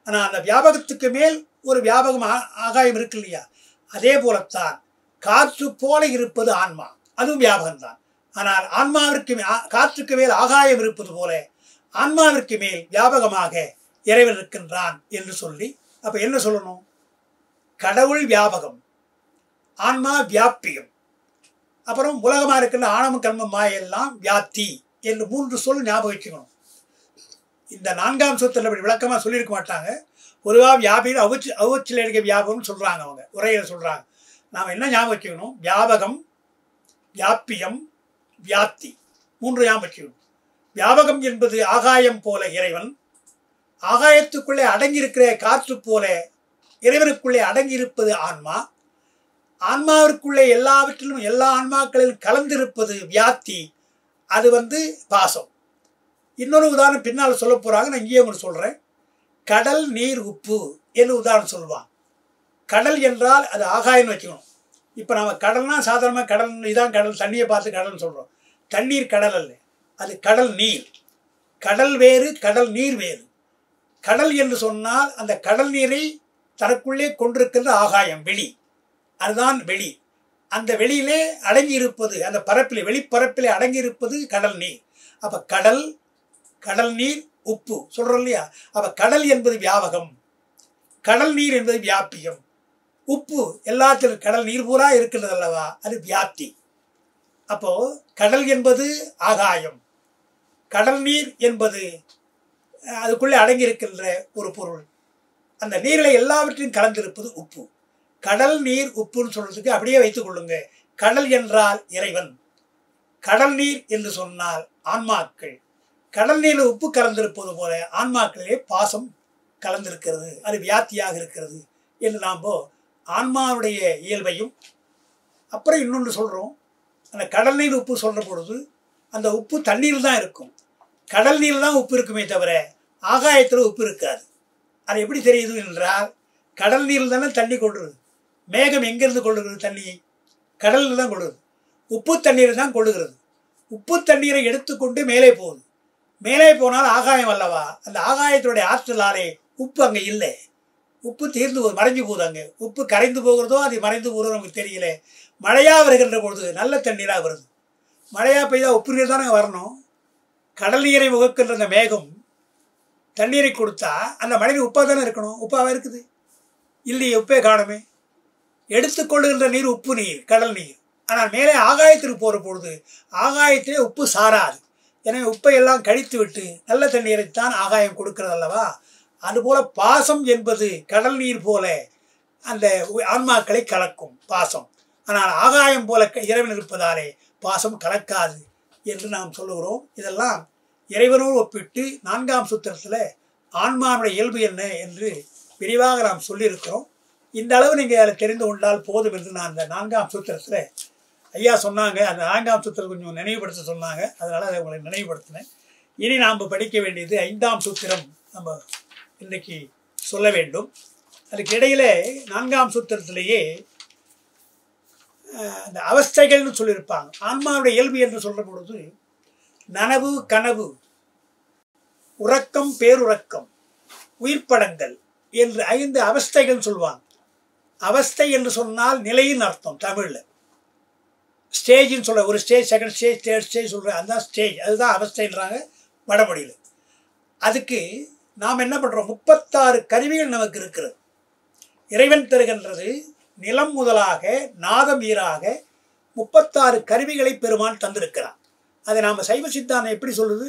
ஆனால் அந்த வியாபகத்துக்கு மேல் ஒரு வியாபகம் ஆகாயம் இருக்கு இல்லையா, அதே போலத்தான் காற்று போல இருப்பது ஆன்மா, அதுவும் வியாபகம்தான். ஆனால் ஆன்மாவிற்கு காற்றுக்கு மேல் ஆகாயம் இருப்பது போல ஆன்மாவிற்கு மேல் வியாபகமாக இறைவன் இருக்கின்றான் என்று சொல்லி, அப்ப என்ன சொல்லணும்? கடவுள் வியாபகம், ஆன்மா வியாபியம், அப்புறம் உலகமாக இருக்கின்ற ஆணவம் கர்மம் மாயெல்லாம் வியாப்தி என்று 3 சொல் ஞாபகம் வச்சுக்கணும். இந்த 4ஆம் சூத்திரத்தில் அப்படி விளக்கமாக சொல்லியிருக்க மாட்டாங்க. பொதுவாக வியாபின்னு அவுச்சில் எடுக்க வியாபகம்னு சொல்கிறாங்க, அவங்க உரையில் சொல்கிறாங்க. நாம் என்ன ஞாபகம் வச்சுக்கணும்? வியாபகம், வியாபியம், வியாப்தி 3 ஞாபகம் வச்சுக்கணும். வியாபகம் என்பது ஆகாயம் போல இறைவன், ஆகாயத்துக்குள்ளே அடங்கியிருக்கிற காற்று போல இறைவனுக்குள்ளே அடங்கியிருப்பது ஆன்மா, ஆன்மாவிற்குள்ளே எல்லாவற்றிலும் எல்லா ஆன்மாக்களிலும் கலந்திருப்பது வியாப்தி, அது பாசம். இன்னொரு உதாரணம் பின்னால் சொல்ல போகிறாங்க, நான் இங்கேயே உங்களுக்கு சொல்கிறேன். கடல் நீர் உப்பு என்று உதாரணம் சொல்லுவான். கடல் என்றால் அது ஆகாயம்னு வச்சுக்கணும். இப்போ நம்ம கடல்னா சாதாரணமாக கடல், இதான் கடல், தண்ணியை பார்த்து கடல்னு சொல்கிறோம். தண்ணீர் கடல் அல்ல, அது கடல் நீர். கடல் வேறு, கடல் நீர் வேறு. கடல் என்று சொன்னால் அந்த கடல் நீரை தனக்குள்ளே கொண்டிருக்கின்ற ஆகாயம், வெளி, அதுதான் வெளி. அந்த வெளியிலே அடங்கி இருப்பது, அந்த பரப்பிலே, வெளிப்பரப்பிலே அடங்கி இருப்பது கடல் நீர். அப்போ கடல், கடல் நீர், உப்பு சொல்கிறோம் இல்லையா? அப்போ கடல் என்பது வியாபகம், கடல் நீர் என்பது வியாபியம், உப்பு எல்லாத்திலும் கடல் நீர் பூரா இருக்கின்றது அல்லவா, அது வியாப்தி. அப்போது கடல் என்பது ஆகாயம், கடல் நீர் என்பது அதுக்குள்ளே அடங்கி இருக்கின்ற ஒரு பொருள், அந்த நீரில் எல்லாவற்றையும் கலந்திருப்பது உப்பு. கடல் நீர் உப்புன்னு சொல்றதுக்கு அப்படியே வைத்துக் கொள்ளுங்க. கடல் என்றால் இறைவன், கடல் நீர் என்று சொன்னால் ஆன்மாக்கள். கடல் நீரில் உப்பு கலந்திருப்பது போல ஆன்மாக்களிலே பாசம் கலந்திருக்கிறது, அது வியாப்தியாக இருக்கிறது என்று நாம் ஆன்மாவுடைய இயல்பையும், அப்புறம் இன்னொன்று சொல்கிறோம். அந்த கடல் நீர் உப்பு சொல்கிற பொழுது அந்த உப்பு தண்ணீர் தான் இருக்கும், கடல் நீர் தான் உப்பு இருக்குமே தவிர ஆகாயத்தில் உப்பு இருக்காது. அது எப்படி தெரியுது என்றால், கடல் நீரில் தானே தண்ணி கொள்ளுறது. மேகம் எங்கேருந்து கொள்ளுகிறது தண்ணியை? கடலில் தான் கொள்ளுறது. உப்பு தண்ணீரை தான் கொள்ளுகிறது. உப்பு தண்ணீரை எடுத்துக்கொண்டு மேலே போகுது. மேலே போனால் ஆகாயம் அல்லவா, அந்த ஆகாயத்தினுடைய ஆற்றலாலே உப்பு அங்கே இல்லை, உப்பு தீர்ந்து போகுது, மறைஞ்சு போகுது. அங்கே உப்பு கரைந்து போகிறதோ அது மறைந்து போகிறதோ நமக்கு தெரியல. மழையாக வருகின்ற பொழுது நல்ல தண்ணீராக வருது. மழையாக பெய்தால் உப்பு நீர் தானே வரணும். கடல் நீரை முகக்கின்ற அந்த மேகம் தண்ணீரை கொடுத்தா அந்த மழையில் உப்பாக தானே இருக்கணும், உப்பாக இருக்குது இல்லையே, உப்பே காணுமே. எடுத்துக்கொள்ளுகின்ற நீர் உப்பு நீர், கடல் நீர். ஆனால் மேலே ஆகாயத்திற்கு போகிற பொழுது ஆகாயத்திலே உப்பு சாராது. எனவே உப்பை எல்லாம் கழித்து விட்டு நல்ல தண்ணீரைத்தான் ஆகாயம் கொடுக்கிறது அல்லவா. அதுபோல பாசம் என்பது கடல் நீர் போல அந்த ஆன்மாக்களை கலக்கும் பாசம். ஆனால் ஆகாயம் போல இறைவன் இருப்பதாலே பாசம் கலக்காது என்று நாம் சொல்லுகிறோம். இதெல்லாம் இறைவனோடு ஒப்பிட்டு 4ஆம் சூத்திரத்தில் ஆன்மாவுடைய இயல்பு என்ன என்று விரிவாக நாம் சொல்லியிருக்கிறோம். இந்த அளவு நீங்கள் அதில் தெரிந்து கொண்டால் போதும் என்று நான் அந்த 4ஆம் சூத்திரத்தில் ஐயா சொன்னாங்க. அந்த 4ஆம் சூத்திரம் கொஞ்சம் நினைவுபடுத்த சொன்னாங்க, அதனால் அதை உங்களை நினைவுபடுத்தினேன். இனி நாம் படிக்க வேண்டியது 5ஆம் சூத்திரம் நம்ம இன்றைக்கு சொல்ல வேண்டும். அதுக்கு இடையிலே 4ஆம் சூத்திரத்திலேயே அந்த அவஸ்தைகள்னு சொல்லியிருப்பாங்க. ஆன்மாவுடைய இயல்பு என்று சொல்கிற பொழுது நனவு, கனவு, உறக்கம், பேருறக்கம், உயிர்ப்படங்கள் என்று 5 அவஸ்தைகள் சொல்லுவாங்க. அவஸ்தை என்று சொன்னால் நிலையின் அர்த்தம் தமிழில். ஸ்டேஜ்னு சொல்ல, ஒரு stage, second stage, third stage சொல்கிறேன், அதுதான் ஸ்டேஜ், அதுதான் அவஸ்தைன்றாங்க வடமொழியில். அதுக்கு நாம் என்ன பண்ணுறோம்? 36 கருவிகள் நமக்கு இருக்கிறது. இறைவன் தருகின்றது நிலம் முதலாக நாதம் ஈராக 36 கருவிகளை பெருமான் தந்திருக்கிறான். அதை நாம் சைவ சித்தாந்தம் எப்படி சொல்லுது?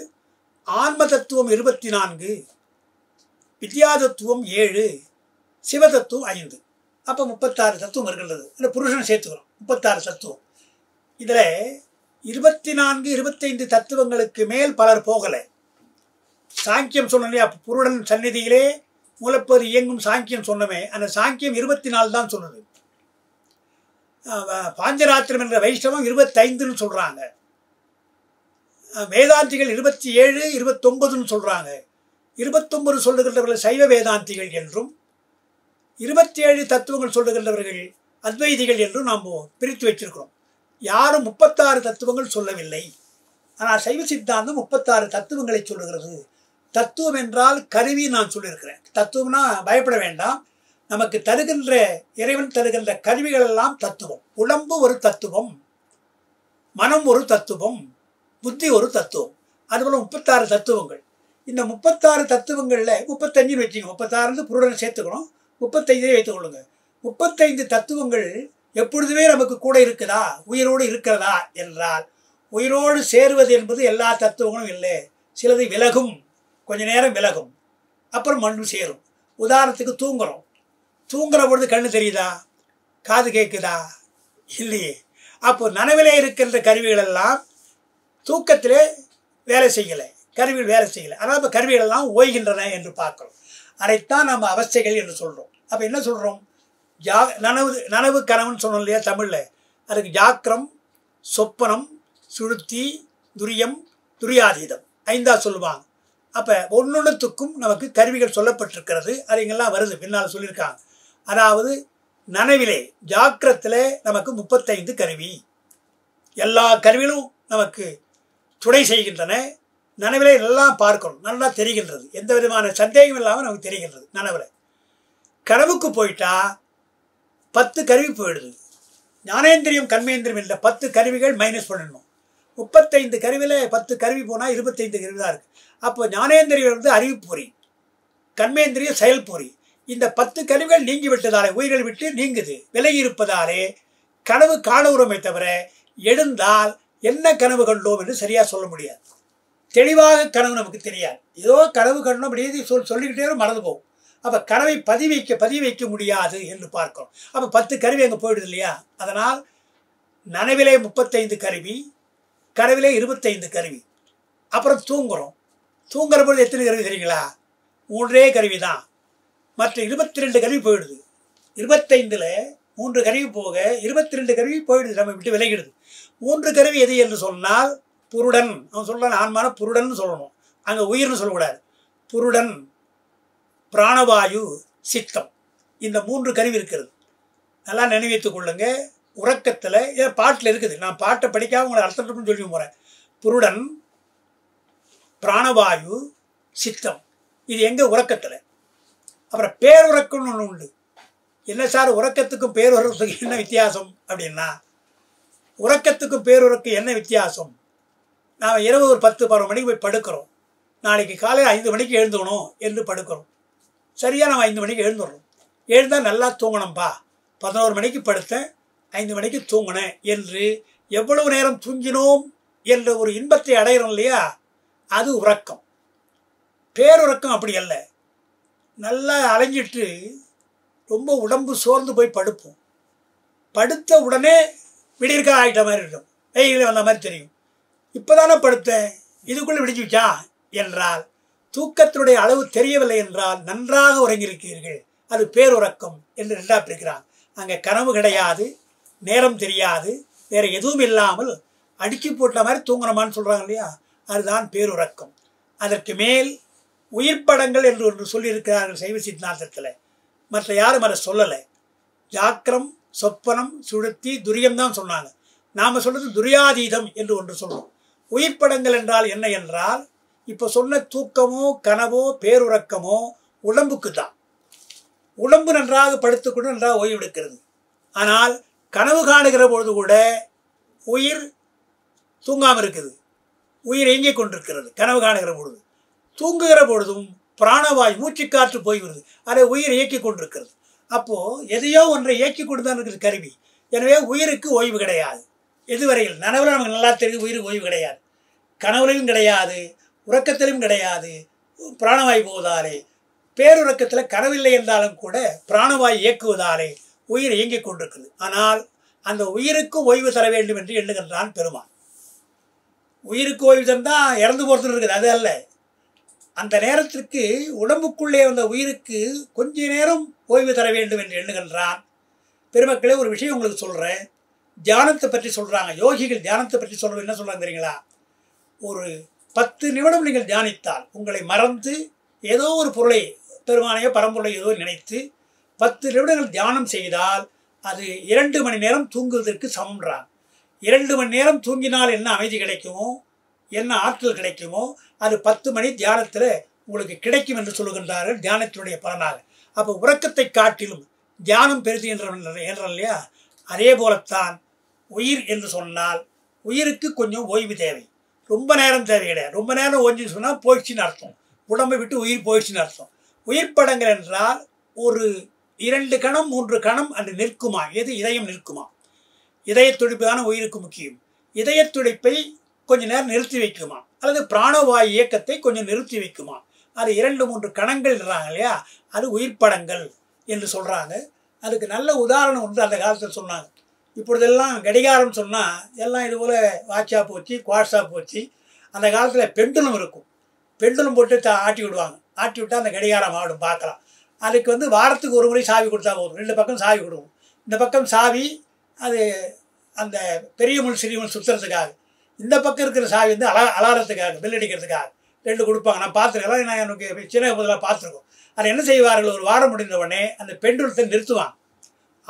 ஆன்ம தத்துவம் 24, வித்யா தத்துவம் 7, சிவதத்துவம் 5. அப்போ 36 தத்துவம் இருக்கின்றது. அந்த புருஷனை சேர்த்துக்கிறோம், 36 தத்துவம். இதில் 24, 25 தத்துவங்களுக்கு மேல் பலர் போகலை. சாங்கியம் சொன்னே, அப்போ புருடன் சந்நிதியிலே மூலப்பேர் இயங்கும் சாங்கியம் சொன்னமே, அந்த சாங்கியம் 24 தான் சொன்னது. பாஞ்சராத்திரம் என்ற வைஷ்ணவம் 25ன்னு சொல்கிறாங்க. வேதாந்திகள் 27, 29ன்னு சொல்கிறாங்க. 29 சொல்லுகின்றவர்கள் சைவ வேதாந்திகள் என்றும் 27 தத்துவங்கள் சொல்லுகின்றவர்கள் அத்வைதிகள் என்றும் நாம் பிரித்து வச்சிருக்கிறோம். யாரும் 36 தத்துவங்கள் சொல்லவில்லை. ஆனால் சைவ சித்தாந்தம் 36 தத்துவங்களை சொல்லுகிறது. தத்துவம் என்றால் கருவி நான் சொல்லியிருக்கிறேன். தத்துவம்னா பயப்பட வேண்டாம், நமக்கு தருகின்ற இறைவன் தருகின்ற கருவிகள் எல்லாம் தத்துவம். உடம்பு ஒரு தத்துவம், மனம் ஒரு தத்துவம், புத்தி ஒரு தத்துவம். அதுபோல் 36 தத்துவங்கள். இந்த 36 தத்துவங்களில் 35 வச்சுங்க, 36 புருடனை சேர்த்துக்கணும், 35 வைத்துக் கொள்ளுங்க. 35 தத்துவங்கள் எப்பொழுதுமே நமக்கு கூட இருக்குதா, உயிரோடு இருக்கிறதா என்றால், உயிரோடு சேருவது என்பது எல்லா தத்துவங்களும் இல்லை. சிலது விலகும், கொஞ்ச நேரம் விலகும், அப்புறம் மண்ணு சேரும். உதாரணத்துக்கு தூங்குறோம். தூங்குற பொழுது கண்ணு தெரியுதா, காது கேட்குதா? இல்லையே. அப்போ நனவிலே இருக்கின்ற கருவிகள் எல்லாம் தூக்கத்திலே வேலை செய்யலை, கருவிகள் வேலை செய்யலை. ஆனால் இப்போ கருவிகள் எல்லாம் ஓய்கின்றன என்று பார்க்கிறோம். அதைத்தான் நம்ம அவஸ்தைகள் என்று சொல்கிறோம். அப்போ என்ன சொல்கிறோம்? நனவு கனவுன்னு சொன்னோம் இல்லையா தமிழில். அதுக்கு ஜாக்கிரம், சொப்பனம், சுழுத்தி, துரியம், துரியாதீதம் 5ஆ சொல்லுவாங்க. அப்போ ஒன்னொன்றுத்துக்கும் நமக்கு கருவிகள் சொல்லப்பட்டிருக்கிறது. அது இங்கெல்லாம் வருது, பின்னால் சொல்லியிருக்காங்க. அதாவது நனவிலே ஜாக்கிரத்தில் நமக்கு 35 கருவி, எல்லா கருவிகளும் நமக்கு துணை செய்கின்றன. நனவிலே எல்லாம் பார்க்கணும், நல்லா தெரிகின்றது, எந்த விதமான சந்தேகம் இல்லாமல் நமக்கு தெரிகின்றது நனவில். கனவுக்கு போயிட்டா 10 கருவி போயிடுது. ஞானேந்திரியம் கர்மேந்திரியம் இல்லை, 10 கருவிகள் மைனஸ் பண்ணணும். 35 கருவியில் 10 கருவி போனால் 25 கருவி தான் இருக்குது. அப்போ ஞானேந்திரியம் வந்து அறிவுப்பொறி, கர்மேந்திரியம் செயல்பொறி. இந்த 10 கருவிகள் நீங்கி விட்டதாலே, உயிர்கள் விட்டு நீங்குது, விலகி இருப்பதாலே கனவு காண உரிமை தவிர எழுந்தால் என்ன கனவு கண்டோம் என்று சரியாக சொல்ல முடியாது. தெளிவாக கனவு நமக்கு தெரியாது. ஏதோ கனவு கண்டோம் அப்படி சொல்லிக்கிட்டே மறந்து போகும். அப்போ கனவை பதிவு வைக்க முடியாது என்று பார்க்கிறோம். அப்போ 10 கருவி அங்கே போயிடுது இல்லையா? அதனால் நனவிலே 35 கருவி, கனவிலே 25 கருவி. அப்புறம் தூங்குறோம். தூங்குற பொழுது எத்தனை கருவி தெரியுங்களா? 3 கருவி தான். மற்ற 22 கருவி போயிடுது. 25ல் 3 கருவி போக 22 கருவி போயிடுது, நம்ம விட்டு விலகிடுது. 3 கருவி எது என்று சொன்னால் புருடன். அவன் சொல்கிறான் ஆன்மான புருடன் சொல்லணும், அங்கே உயிர்னு சொல்லக்கூடாது. புருடன், பிராணவாயு, சித்தம், இந்த 3 கருவி இருக்கிறது. நல்லா நினைவைத்துக் கொள்ளுங்க. உறக்கத்தில் பாட்டில் இருக்குது, நான் பாட்டை படிக்காமல் உங்களை அர்த்தம் சொல்லி போகிறேன். புருடன், பிராணவாயு, சித்தம், இது எங்கே? உறக்கத்தில். அப்புறம் பேருறக்கம்னு ஒன்று உண்டு. என்ன சார் உறக்கத்துக்கும் பேருறக்கத்துக்கும் என்ன வித்தியாசம் அப்படின்னா, உறக்கத்துக்கும் பேருறக்கும் என்ன வித்தியாசம்? நாம் இரவு ஒரு 10-12 மணிக்கு போய் படுக்கிறோம். நாளைக்கு காலையில் 5 மணிக்கு எழுந்துக்கணும் என்று படுக்கிறோம். சரியாக நம்ம 5 மணிக்கு எழுந்துடுறோம். எழுந்தால் நல்லா தூங்கணும்பா, 11 மணிக்கு படுத்தேன், 5 மணிக்கு தூங்கினேன் என்று எவ்வளவு நேரம் தூங்கினோம் என்ற ஒரு இன்பத்தை அடைகிறோம் இல்லையா? அது உறக்கம். பேருறக்கம் அப்படி அல்ல. நல்லா அலைஞ்சிட்டு ரொம்ப உடம்பு சோர்ந்து போய் படுப்போம். படுத்த உடனே விடியிருக்கா ஆகிட்ட மாதிரி இருக்கும், வெயிலில் வந்த மாதிரி தெரியும். இப்போ தானே படுத்தேன், இதுக்குள்ளே விடிஞ்சுச்சா என்றால் தூக்கத்தினுடைய அளவு தெரியவில்லை என்றால் நன்றாக உறங்கியிருக்கிறீர்கள், அது பேருறக்கம் என்று 2ஆக பிரிக்கிறாங்க. அங்கே கனவு கிடையாது, நேரம் தெரியாது, வேறு எதுவும் இல்லாமல் அடுக்கி போட்ட மாதிரி தூங்கணுமான்னு சொல்கிறாங்க இல்லையா? அதுதான் பேருறக்கம். அதற்கு மேல் உயிர்ப்படங்கள் என்று ஒன்று சொல்லியிருக்கிறார்கள் சைவ சித்தாந்தத்தில். மற்ற யாரும் அதை சொல்லலை. ஜாக்கிரம், சொப்பனம், சுழுத்தி, துரியம் தான் சொன்னாங்க. நாம் சொல்கிறது துரியாதீதம் என்று ஒன்று சொல்கிறோம். உயிர்ப்படங்கள் என்றால் என்ன என்றால், இப்போ சொன்ன தூக்கமோ கனவோ பேருறக்கமோ உடம்புக்கு தான். உடம்பு நன்றாக படுத்துக்கொண்டு நன்றாக ஓய்வு எடுக்கிறது. ஆனால் கனவு காணுகிற பொழுது கூட உயிர் தூங்காமல் இருக்குது, உயிர் இயங்கிக் கொண்டிருக்கிறது. கனவு காணுகிற பொழுது தூங்குகிற பொழுதும் பிராணவாய் மூச்சுக்காற்று போய் வருது, அதை உயிர் இயக்கி கொண்டிருக்கிறது. அப்போது எதையோ ஒன்றை இயக்கி கொண்டு தான் இருக்கிறது கருவி. எனவே உயிருக்கு ஓய்வு கிடையாது. எதுவரையில் நனவில் நமக்கு நல்லா தெரியுது, உயிருக்கு ஓய்வு கிடையாது. கனவுலையும் கிடையாது, உறக்கத்திலும் கிடையாது. பிராணவாய் போவதாலே, பேருறக்கத்தில் கனவில்லை என்றாலும் கூட பிராணவாய் இயக்குவதாலே உயிர் இயங்கிக் கொண்டிருக்கிறது. ஆனால் அந்த உயிருக்கு ஓய்வு தர வேண்டும் என்று எண்ணுகின்றான் பெருமான். உயிருக்கு ஓய்வு தந்தால் இறந்து போகிறது இருக்குது, அது அல்ல. அந்த நேரத்திற்கு உடம்புக்குள்ளே வந்த உயிருக்கு கொஞ்ச நேரம் ஓய்வு தர வேண்டும் என்று எண்ணுகின்றான். பெருமக்களே, ஒரு விஷயம் உங்களுக்கு சொல்கிறேன். தியானத்தை பற்றி சொல்கிறாங்க, யோகிகள் தியானத்தை பற்றி சொல்கிறது என்ன சொல்கிறாங்க தெரியுங்களா? ஒரு 10 நிமிடம் நீங்கள் தியானித்தால் உங்களை மறந்து ஏதோ ஒரு பொருளை, பெருமானையோ பரம்பொருளை ஏதோ நினைத்து 10 நிமிடங்கள் தியானம் செய்தால் அது 2 மணி நேரம் தூங்குவதற்கு சமன்றான். 2 மணி நேரம் தூங்கினால் என்ன அமைதி கிடைக்குமோ, என்ன ஆற்றல் கிடைக்குமோ, அது 10 மணி தியானத்தில் உங்களுக்கு கிடைக்கும் என்று சொல்லுகின்றார்கள் தியானத்தினுடைய பலனாக. அப்போ உறக்கத்தை காட்டிலும் தியானம் பெரிது என்ற இல்லையா? அதே போலத்தான் உயிர் என்று சொன்னால் உயிருக்கு கொஞ்சம் ஓய்வு தேவை. ரொம்ப நேரம் தேவை கிடையாது. ரொம்ப நேரம் ஓய்ஞ்சுன்னு சொன்னால் போயிடுச்சுன்னு அர்த்தம். உடம்பை விட்டு உயிர் போயிடுச்சுன்னு அர்த்தம். உயிர் படங்கள் என்றால் ஒரு 2 கணம் 3 கணம் அன்று நிற்குமா? எது? இதயம் நிற்குமா? இதய துடிப்பு தானே உயிருக்கு முக்கியம். இதய துடிப்பை கொஞ்ச நேரம் நிறுத்தி வைக்குமா? அல்லது பிராணவாயு இயக்கத்தை கொஞ்சம் நிறுத்தி வைக்குமா? அது 2-3 கணங்கள்ன்றாங்க இல்லையா? அது உயிர் படங்கள் என்று சொல்கிறாங்க. அதுக்கு நல்ல உதாரணம் வந்து அந்த காலத்தில் சொன்னாங்க. இப்பொழுதெல்லாம் கடிகாரம் சொன்னால் எல்லாம் இது போல் வாட்சா போச்சு, குவாட்ஸா போச்சு. அந்த காலத்தில் பெண்டுலம் இருக்கும். பெண்டுலம் போட்டு ஆட்டி விடுவாங்க. ஆட்டி விட்டால் அந்த கடிகாரம் ஆடும், பார்க்கலாம். அதுக்கு வந்து வாரத்துக்கு ஒரு முறை சாவி கொடுத்தா போதும். 2 பக்கம் சாவி கொடுக்கும். இந்த பக்கம் சாவி அது அந்த பெரிய முள் சிறிய முள் சுற்றுறதுக்காக, இந்த பக்கம் இருக்கிற சாவி வந்து அலாரத்துக்காக, பெல் அடிக்கிறதுக்காக 2 கொடுப்பாங்க. நான் பார்த்துருக்கேன். நான் எனக்கு சின்ன முதல்ல பார்த்துருக்கோம். அதை என்ன செய்வார்கள்? ஒரு வாரம் முடிந்த உடனே அந்த பெண்டுலத்தை நிறுத்துவாங்க.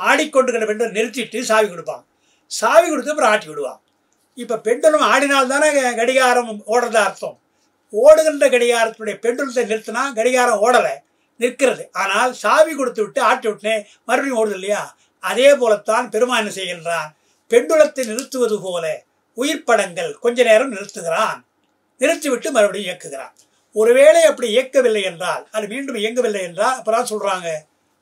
ஆடிக்கொண்டிருக்கிற பெண்டுலம் நிறுத்திட்டு சாவி கொடுப்பாங்க. சாவி கொடுத்து அப்புறம் ஆட்டி விடுவாங்க. இப்போ பெண்டுலம் ஆடினால்தானே கடிகாரம் ஓடுறதா அர்த்தம். ஓடுகின்ற கடிகாரத்துடைய பெண்டுலத்தை நிறுத்தினா கடிகாரம் ஓடலை, நிற்கிறது. ஆனால் சாவி கொடுத்து விட்டு ஆட்டி விட்டுனே மறுபடியும் ஓடுது இல்லையா? அதே போலத்தான் பெருமான் என்ன செய்கின்றான்? பெண்டுலத்தை நிறுத்துவது போல உயிர் படங்கள் கொஞ்ச நேரம் நிறுத்துகிறான். நிறுத்திவிட்டு மறுபடியும் இயக்குகிறான். ஒருவேளை அப்படி இயக்கவில்லை என்றால், அது மீண்டும் இயங்கவில்லை என்றால் அப்புறம் சொல்கிறாங்க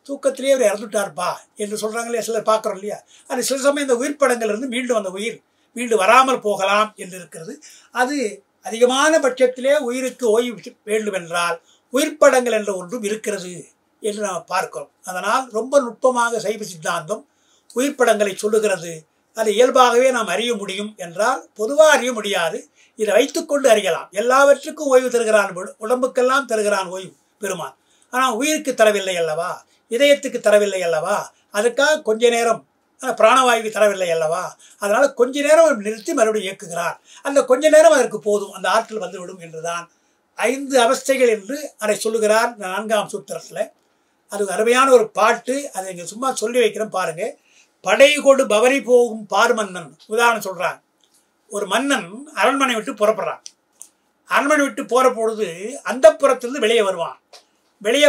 தூக்கத்திலேயே அவர் இறந்துட்டார்ப்பா என்று சொல்கிறாங்க இல்லையா? சிலர் பார்க்குறோம் இல்லையா? அது சில சமயம் இந்த உயிர் படங்கள் இருந்து மீண்டும் அந்த உயிர் மீண்டும் வராமல் போகலாம் என்று இருக்கிறது. அது அதிகமான பட்சத்திலே உயிருக்கு ஓய்வு வேண்டும் என்றால் உயிர் படங்கள் என்ற ஒன்றும் இருக்கிறது என்று நாம் பார்க்கிறோம். அதனால் ரொம்ப நுட்பமாக சைவ சித்தாந்தம் உயிர் படங்களை சொல்லுகிறது. அது இயல்பாகவே நாம் அறிய முடியும் என்றால் பொதுவாக அறிய முடியாது. இதை வைத்துக்கொண்டு அறியலாம். எல்லாவற்றுக்கும் ஓய்வு தருகிறான், உடம்புக்கெல்லாம் தருகிறான் ஓய்வு பெருமான். ஆனால் உயிருக்கு தரவில்லை அல்லவா? இதயத்துக்கு தரவில்லை அல்லவா? அதுக்காக கொஞ்ச நேரம் பிராணவாயுக்கு தரவில்லை அல்லவா? அதனால் கொஞ்ச நேரம் நிறுத்தி மறுபடியும் இயக்குகிறார். அந்த கொஞ்ச நேரம் அதற்கு போதும், அந்த ஆற்றல் வந்துவிடும் என்றுதான் 5 அவஸ்தைகள் என்று அதை சொல்லுகிறார் 4ஆம் சூத்திரத்தில். அது அருமையான ஒரு பாட்டு. அதை இங்கே சும்மா சொல்லி வைக்கிறேன் பாருங்க. படை கொடு பவரி போகும் பார் மன்னன் உதாரணம் சொல்கிறாங்க. ஒரு மன்னன் அரண்மனை விட்டு புறப்படுறான். அரண்மனை விட்டு போகிற பொழுது அந்த புறத்திலிருந்து வெளியே வருவான். வெளியே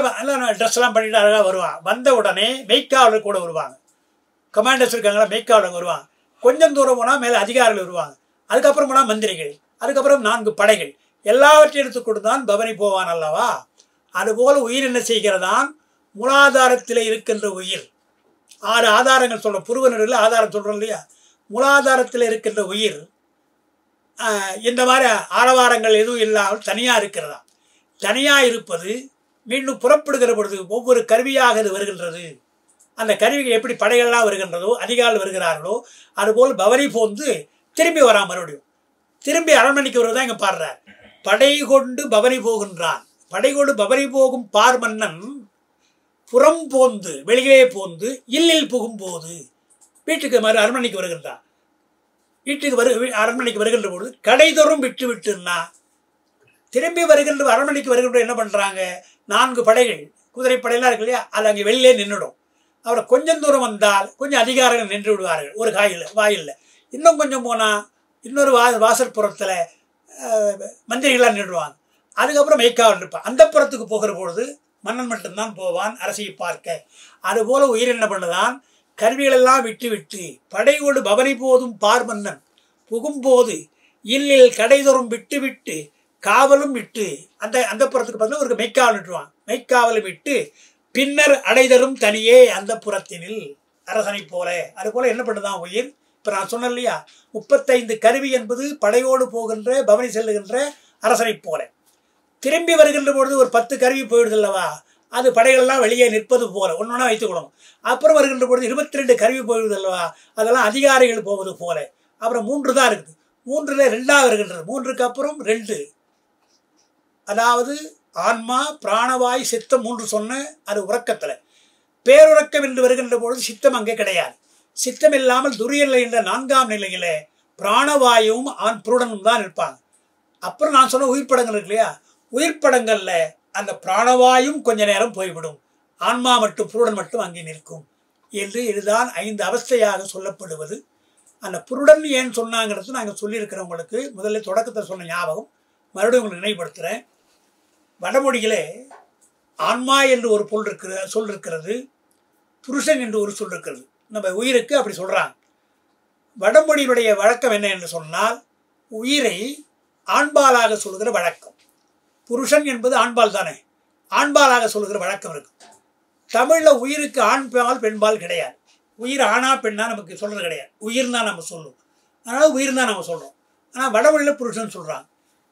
ட்ரெஸ்லாம் பண்ணிட்டு அழகாக வருவான். வந்த உடனே மெய்க்காவலர் கூட வருவாங்க. கமாண்டர்ஸ் இருக்காங்களா, மெய்க்காவலர் வருவாங்க. கொஞ்சம் தூரம் போனால் மேலே அதிகாரிகள் வருவாங்க. அதுக்கப்புறம் போனால் மந்திரிகள், அதுக்கப்புறம் 4 படைகள், எல்லாவற்றையும் எடுத்துக்கொண்டு தான் பவனி போவான் அல்லவா? அதுபோல் உயிர் என்ன செய்கிறதான்? மூலாதாரத்தில் இருக்கின்ற உயிர் 6 ஆதாரங்கள் சொல்கிறோம். புருவனர்கள் ஆதாரம் சொல்கிறோம் இல்லையா? மூலாதாரத்தில் இருக்கின்ற உயிர் இந்த மாதிரி ஆரவாரங்கள் எதுவும் இல்லாமல் தனியாக இருக்கிறதா? தனியாக இருப்பது மீண்டும் புறப்படுகிற பொழுது ஒவ்வொரு கருவியாக அது வருகின்றது. அந்த கருவிகள் எப்படி படைகள்லாம் வருகின்றதோ, அதிகாரிகள் வருகிறார்களோ, அதுபோல் பவனி போந்து திரும்பி வரான். மறுபடியும் திரும்பி அரண்மனைக்கு வருவதான் இங்கே பாடுறார். படை கொண்டு பவனி போகின்றான். படை கொண்டு பவனி போகும் பார் மன்னன் புறம் போந்து வெளியே போந்து இல்லில் புகும்போது வீட்டுக்கு அரண்மனைக்கு வருகின்றான். வீட்டுக்கு அரண்மனைக்கு வருகின்ற பொழுது கடைதோறும் விட்டு விட்டுன்னா திரும்பி வருகின்ற அரண்மனைக்கு வருகின்ற என்ன பண்ணுறாங்க? 4 படைகள், குதிரைப்படையெல்லாம் இருக்கு இல்லையா? அது அங்கே வெளியே நின்றுடும். அவரை கொஞ்சம் தூரம் வந்தால் கொஞ்சம் அதிகாரிகள் நின்று விடுவார்கள் ஒரு வாயிலில். இன்னும் கொஞ்சம் போனால் இன்னொரு வாசற்புறத்தில் மந்திரிகளாக நின்றுடுவாங்க. அதுக்கப்புறம் மெய்க்காவல் இருப்பான். அந்த புறத்துக்கு போகிற பொழுது மன்னன் மட்டும்தான் போவான் அரசியை பார்க்க. அதுபோல் உயிர் என்ன பண்ணுதான்? கருவிகளெல்லாம் விட்டு விட்டு படைகொடு பவனி போதும் பார் மன்னன் புகும்போது இல்லில் கடைதோறும் விட்டு விட்டு காவலும் விட்டு அந்த புறத்துக்கு பதில் ஒரு மெய்க்காவல் விட்டுருவான். மெய்க்காவலும் விட்டு பின்னர் அடைதரும் தனியே அந்த புறத்தினில் அரசனை போல. அதுபோல் என்ன பண்ணுதான் உயிர்? இப்போ நான் சொன்னேன் இல்லையா? 35 கருவி என்பது படையோடு போகின்ற பவனி செல்லுகின்ற அரசனை போல. திரும்பி வருகின்ற பொழுது ஒரு 10 கருவி போயிடுது அல்லவா? அது படைகள்லாம் வெளியே நிற்பது போல ஒன்றொன்னா வைத்துக்கொள்ளணும். அப்புறம் வருகின்ற பொழுது 22 கருவி போயிடுது அல்லவா? அதெல்லாம் அதிகாரிகள் போவது போல. அப்புறம் 3 தான் இருக்குது. 3ல் 2ஆக வருகின்றது. 3க்கு அப்புறம் 2. அதாவது ஆன்மா, பிராணவாய், சித்தம் 3 சொன்ன அது உறக்கத்தில். பேருறக்கம் என்று வருகின்ற பொழுது சித்தம் அங்கே கிடையாது. சித்தம் இல்லாமல் துரிய நிலை என்ற 4ஆம் நிலையில் பிராணவாயும் புருடனும் தான் இருப்பாங்க. அப்புறம் நான் சொன்ன உயிர் படங்கள் இருக்கு இல்லையா? உயிர் படங்களில் அந்த பிராணவாயும் கொஞ்ச நேரம் போய்விடும். ஆன்மா மட்டும் புருடன் மட்டும் அங்கே நிற்கும் என்று இதுதான் 5 அவஸ்தையாக சொல்லப்படுவது. அந்த புருடன் ஏன் சொன்னாங்கிறது நாங்கள் சொல்லியிருக்கிறவங்களுக்கு முதல்ல தொடக்கத்தை சொன்ன ஞாபகம் மறுபடியும் உங்களுக்கு நினைவுபடுத்துகிறேன். வடமொழியிலே ஆன்மா என்று ஒரு சொல் இருக்கிறது, புருஷன் என்று ஒரு சொல் இருக்கிறது. நம்ம உயிருக்கு அப்படி சொல்கிறாங்க. வடமொழியினுடைய வழக்கம் என்ன என்று சொன்னால், உயிரை ஆண்பாலாக சொல்கிற வழக்கம். புருஷன் என்பது ஆண்பால் தானே, ஆண்பாலாக சொல்கிற வழக்கம் இருக்கு. தமிழில் உயிருக்கு ஆண்பால் பெண்பால் கிடையாது. உயிர் ஆணா பெண்ணா நமக்கு சொல்கிறது கிடையாது. உயிர் தான் நம்ம சொல்லுவோம், அதனால் உயிர் தான் நம்ம சொல்கிறோம். ஆனால் வடமொழியில் புருஷன் சொல்கிறாங்க.